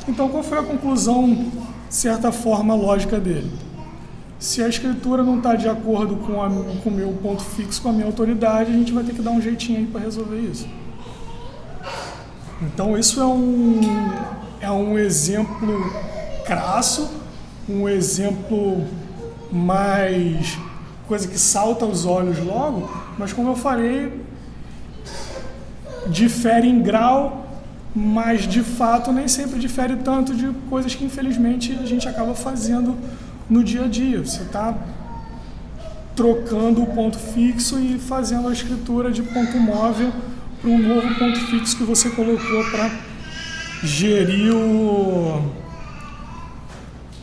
Então, qual foi a conclusão, de certa forma, lógica dele? Se a Escritura não está de acordo com o meu ponto fixo, com a minha autoridade, a gente vai ter que dar um jeitinho aí para resolver isso. Então, isso é um exemplo crasso, um exemplo mais coisa que salta aos olhos logo, mas como eu falei, difere em grau mas de fato nem sempre difere tanto de coisas que infelizmente a gente acaba fazendo no dia a dia. Você está trocando o ponto fixo e fazendo a escritura de ponto móvel para um novo ponto fixo que você colocou para gerir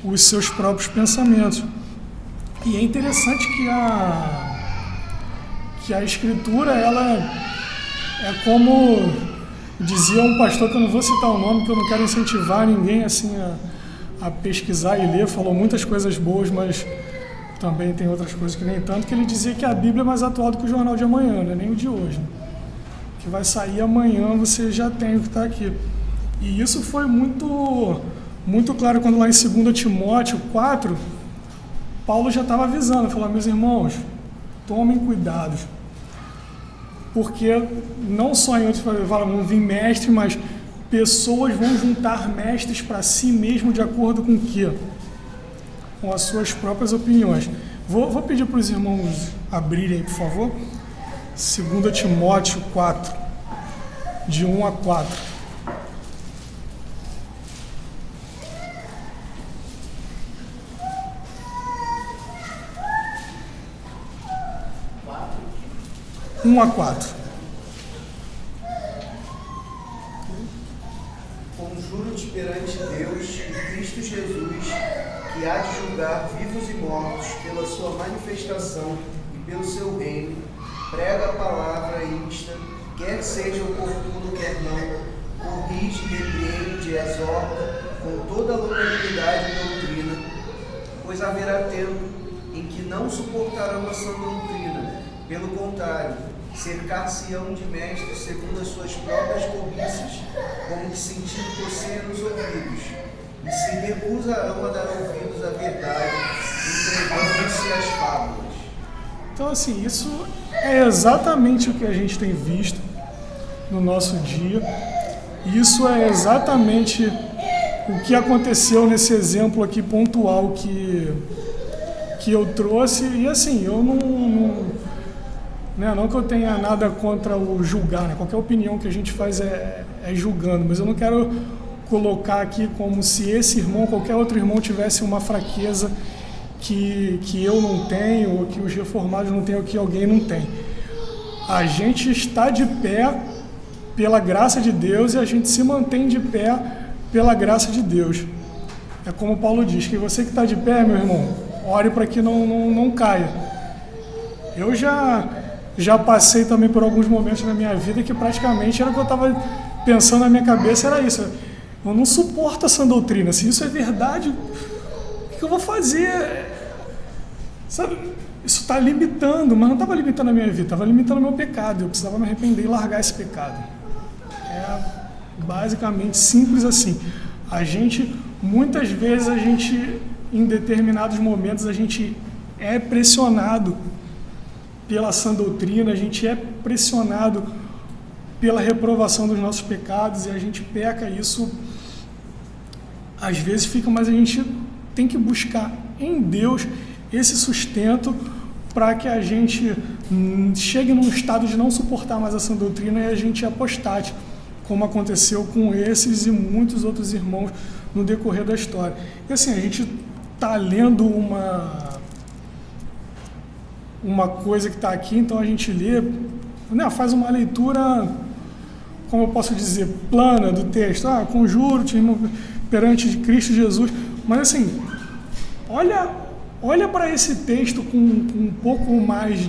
os seus próprios pensamentos. E é interessante que a escritura, ela é como dizia um pastor, que eu não vou citar o nome, que eu não quero incentivar ninguém assim a pesquisar e ler, falou muitas coisas boas, mas também tem outras coisas que nem tanto, que ele dizia que a Bíblia é mais atual do que o jornal de amanhã, né? Nem o de hoje. Né? Que vai sair amanhã, você já tem o que está aqui. E isso foi muito claro quando lá em 2 Timóteo 4, Paulo já estava avisando, falou: meus irmãos, tomem cuidado, porque não só em outros vão vir mestres, mas pessoas vão juntar mestres para si mesmo de acordo com o quê? Com as suas próprias opiniões. Vou pedir para os irmãos abrirem, por favor, 2 Timóteo 4, de 1 a 4. Um a 4. Conjuro-te perante Deus e Cristo Jesus, que há de julgar vivos e mortos pela sua manifestação e pelo seu reino, prega a palavra insta, quer seja oportuno, quer não, corrige, repreende, exorta, com toda a longanimidade e doutrina, pois haverá tempo em que não suportarão a sã doutrina, pelo contrário, cercar-se-ão de mestres segundo as suas próprias cobiças, como que sentindo coceira nos ouvidos, e se recusarão a dar ouvidos à verdade, entregando-se às fábulas. Então, assim, isso é exatamente o que a gente tem visto no nosso dia. Isso é exatamente o que aconteceu nesse exemplo aqui pontual que eu trouxe. E assim, eu não que eu tenha nada contra o julgar, né? Qualquer opinião que a gente faz é julgando, mas eu não quero colocar aqui como se esse irmão, qualquer outro irmão, tivesse uma fraqueza que eu não tenho, ou que os reformados não têm, ou que alguém não tem. A gente está de pé pela graça de Deus e a gente se mantém de pé pela graça de Deus. É como Paulo diz, que você que está de pé, meu irmão, ore para que não caia. Eu já passei também por alguns momentos na minha vida que praticamente era o que eu estava pensando na minha cabeça, era isso. Eu não suporto essa doutrina. Se isso é verdade, o que eu vou fazer? Sabe, isso está limitando, mas não estava limitando a minha vida, estava limitando o meu pecado. Eu precisava me arrepender e largar esse pecado. É basicamente simples assim. Muitas vezes, em determinados momentos, a gente é pressionado pela sã doutrina, a gente é pressionado pela reprovação dos nossos pecados e a gente peca, isso às vezes fica, mas a gente tem que buscar em Deus esse sustento para que a gente chegue num estado de não suportar mais a sã doutrina e a gente apostate, como aconteceu com esses e muitos outros irmãos no decorrer da história. E assim, a gente está lendo uma coisa que está aqui, então a gente lê, né, faz uma leitura, como eu posso dizer, plana do texto. Conjuro-te, irmão, perante de Cristo Jesus. Mas assim, olha para esse texto com um pouco mais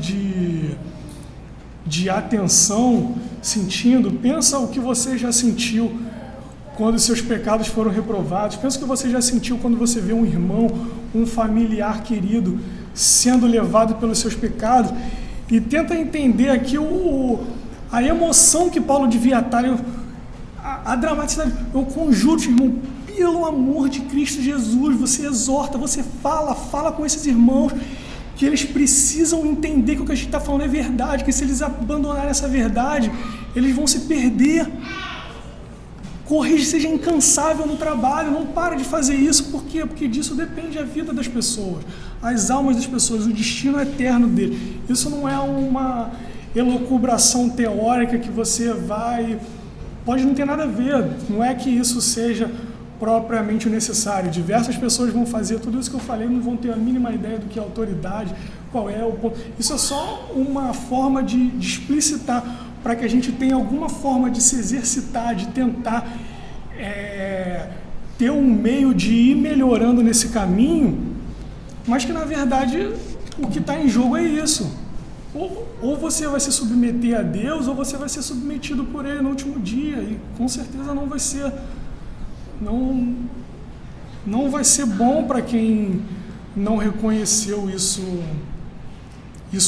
de atenção, sentindo. Pensa o que você já sentiu quando seus pecados foram reprovados. Pensa o que você já sentiu quando você vê um irmão, um familiar querido sendo levado pelos seus pecados, e tenta entender aqui a emoção que Paulo devia estar, a dramaticidade. Eu conjuro-te, irmão, pelo amor de Cristo Jesus, você exorta, você fala com esses irmãos que eles precisam entender que o que a gente está falando é verdade, que se eles abandonarem essa verdade, eles vão se perder. Corrige, seja incansável no trabalho, não para de fazer isso. Por quê? Porque disso depende a vida das pessoas, as almas das pessoas, o destino eterno dele. Isso não é uma elucubração teórica que você vai pode não ter nada a ver, não é que isso seja propriamente o necessário. Diversas pessoas vão fazer tudo isso que eu falei, não vão ter a mínima ideia do que é autoridade, qual é o ponto. Isso é só uma forma de explicitar, para que a gente tenha alguma forma de se exercitar, de tentar ter um meio de ir melhorando nesse caminho, mas que na verdade o que está em jogo é isso. Ou você vai se submeter a Deus, ou você vai ser submetido por Ele no último dia, e com certeza não vai ser, não vai ser bom para quem não reconheceu isso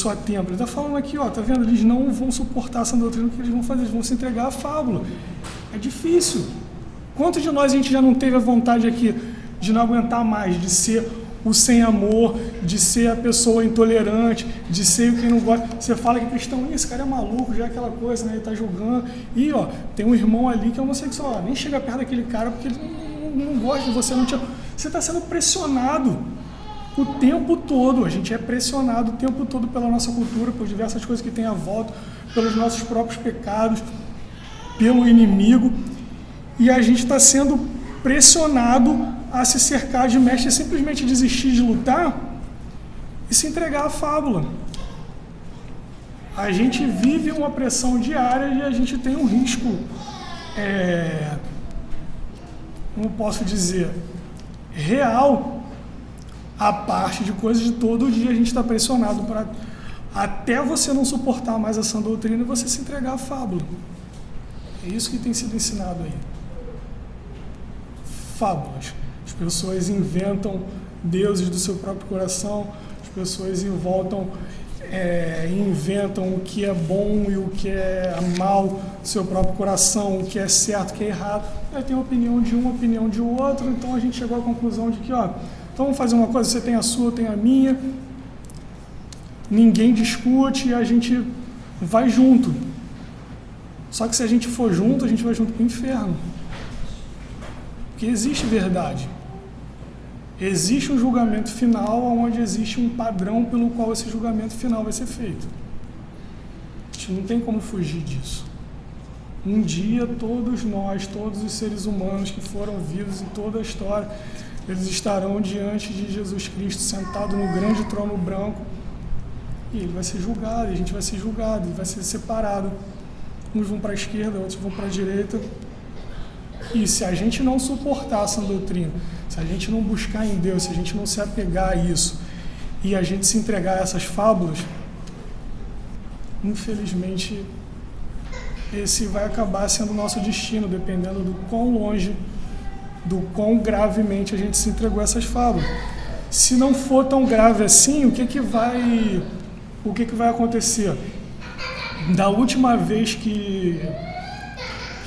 a tempo. Ele está falando aqui, ó, tá vendo? Eles não vão suportar essa doutrina, o que eles vão fazer? Eles vão se entregar à fábula. É difícil. Quantos de nós a gente já não teve a vontade aqui de não aguentar mais, de ser o sem amor, de ser a pessoa intolerante, de ser o que não gosta? Você fala que cristão, esse cara é maluco, já é aquela coisa, né? Ele está julgando. E, ó, tem um irmão ali que é homossexual, nem chega perto daquele cara porque ele não gosta de você, não te... Você está sendo pressionado o tempo todo. A gente é pressionado o tempo todo pela nossa cultura, por diversas coisas que tem à volta, pelos nossos próprios pecados, pelo inimigo. E a gente está sendo pressionado a se cercar de mestres, simplesmente desistir de lutar e se entregar à fábula. A gente vive uma pressão diária e a gente tem um risco, como posso dizer, real, a parte de coisas de todo dia a gente está pressionado para até você não suportar mais essa doutrina e você se entregar à fábula. É isso que tem sido ensinado aí. Fábulas. As pessoas inventam deuses do seu próprio coração, as pessoas inventam o que é bom e o que é mal do seu próprio coração, o que é certo, o que é errado. Aí tem a opinião de um, a opinião de outro, então a gente chegou à conclusão de que, ó, então vamos fazer uma coisa, você tem a sua, eu tenho a minha, ninguém discute e a gente vai junto. Só que se a gente for junto, a gente vai junto para o inferno. Porque existe verdade. Existe um julgamento final onde existe um padrão pelo qual esse julgamento final vai ser feito. A gente não tem como fugir disso. Um dia todos nós, todos os seres humanos que foram vivos em toda a história, eles estarão diante de Jesus Cristo sentado no grande trono branco e ele vai ser julgado, e a gente vai ser julgado, e vai ser separado. Uns vão para a esquerda, outros vão para a direita. E se a gente não suportar essa doutrina, se a gente não buscar em Deus, se a gente não se apegar a isso e a gente se entregar a essas fábulas, infelizmente esse vai acabar sendo o nosso destino, dependendo do quão longe, do quão gravemente a gente se entregou a essas fábulas. Se não for tão grave assim, o que vai acontecer? Da última vez que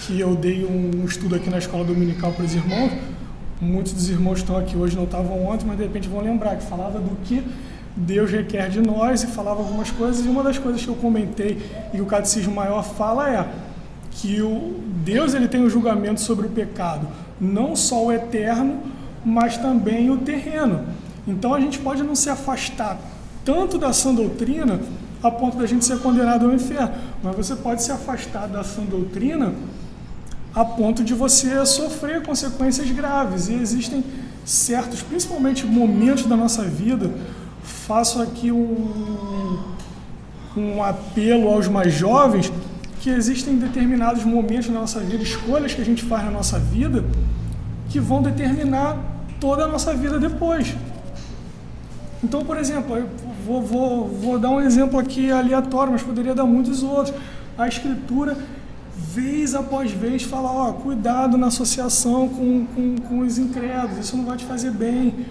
eu dei um estudo aqui na escola dominical para os irmãos, muitos dos irmãos estão aqui hoje, não estavam ontem, mas de repente vão lembrar que falava do que Deus requer de nós e falava algumas coisas, e uma das coisas que eu comentei e que o Catecismo Maior fala é que Deus ele tem o julgamento sobre o pecado, não só o eterno, mas também o terreno. Então a gente pode não se afastar tanto da sã doutrina a ponto da gente ser condenado ao inferno, mas você pode se afastar da sã doutrina a ponto de você sofrer consequências graves. E existem certos, principalmente momentos da nossa vida, faço aqui um apelo aos mais jovens, que existem determinados momentos da nossa vida, escolhas que a gente faz na nossa vida, que vão determinar toda a nossa vida depois. Então, por exemplo, eu vou dar um exemplo aqui aleatório, mas poderia dar muitos outros. A Escritura, vez após vez, fala, ó, cuidado na associação com os incrédulos, isso não vai te fazer bem.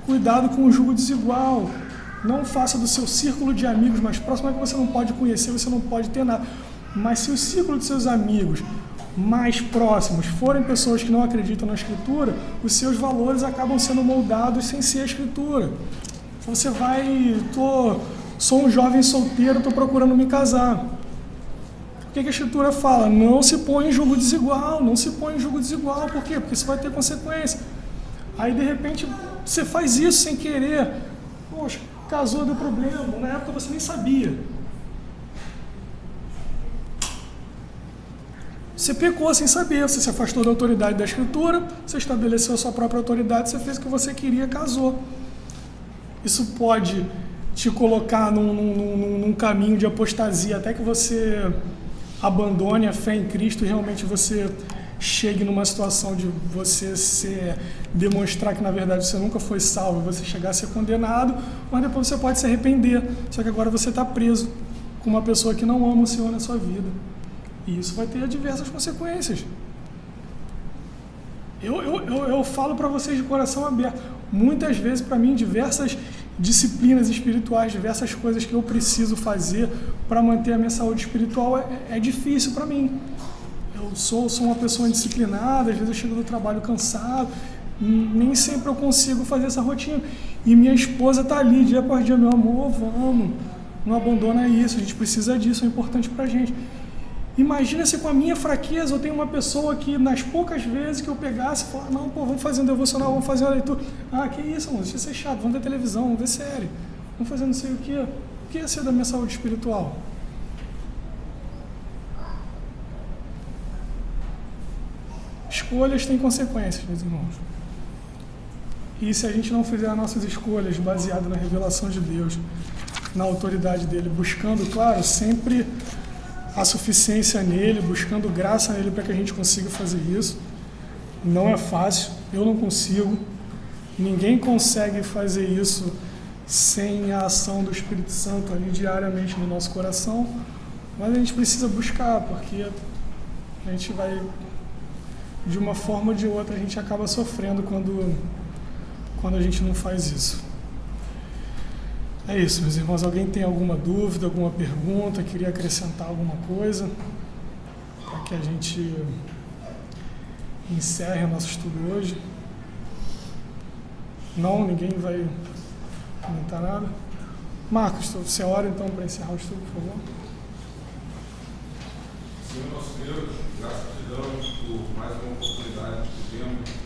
Cuidado com o jugo desigual. Não faça do seu círculo de amigos mais próximo, que você não pode conhecer, você não pode ter nada. Mas se o círculo de seus amigos mais próximos forem pessoas que não acreditam na Escritura, os seus valores acabam sendo moldados sem ser a Escritura. Você sou um jovem solteiro, estou procurando me casar. O que a Escritura fala? Não se põe em jugo desigual, não se põe em jugo desigual. Por quê? Porque isso vai ter consequência. Aí, de repente, você faz isso sem querer. Poxa, casou, deu problema. Na época você nem sabia. Você pecou sem saber, você se afastou da autoridade da Escritura, você estabeleceu a sua própria autoridade, você fez o que você queria, casou. Isso pode te colocar num caminho de apostasia, até que você abandone a fé em Cristo e realmente você chegue numa situação de você demonstrar que na verdade você nunca foi salvo, você chegar a ser condenado, mas depois você pode se arrepender, só que agora você está preso com uma pessoa que não ama o Senhor na sua vida. E isso vai ter diversas consequências. Eu falo para vocês de coração aberto. Muitas vezes, para mim, diversas disciplinas espirituais, diversas coisas que eu preciso fazer para manter a minha saúde espiritual é difícil para mim. Eu sou uma pessoa indisciplinada, às vezes eu chego do trabalho cansado, nem sempre eu consigo fazer essa rotina. E minha esposa está ali dia após dia, meu amor, vamos, não abandona isso, a gente precisa disso, é importante para a gente. Imagina se com a minha fraqueza eu tenho uma pessoa que nas poucas vezes que eu pegasse e falar, não, pô, vamos fazer um devocional, vamos fazer uma leitura. Ah, que isso, mano, isso ia ser chato, vamos ver televisão, vamos ver série, vamos fazer não sei o quê. O que ia ser da minha saúde espiritual? Escolhas têm consequências, meus irmãos. E se a gente não fizer as nossas escolhas baseadas na revelação de Deus, na autoridade dele, buscando, claro, sempre a suficiência nele, buscando graça nele para que a gente consiga fazer isso. Não é fácil, eu não consigo. Ninguém consegue fazer isso sem a ação do Espírito Santo ali diariamente no nosso coração, mas a gente precisa buscar, porque a gente vai, de uma forma ou de outra, a gente acaba sofrendo quando a gente não faz isso. É isso, meus irmãos. Alguém tem alguma dúvida, alguma pergunta, queria acrescentar alguma coisa para que a gente encerre o nosso estudo hoje? Não? Ninguém vai comentar nada? Marcos, você ora então para encerrar o estudo, por favor? Senhor nosso Deus, graças te damos por mais uma oportunidade que temos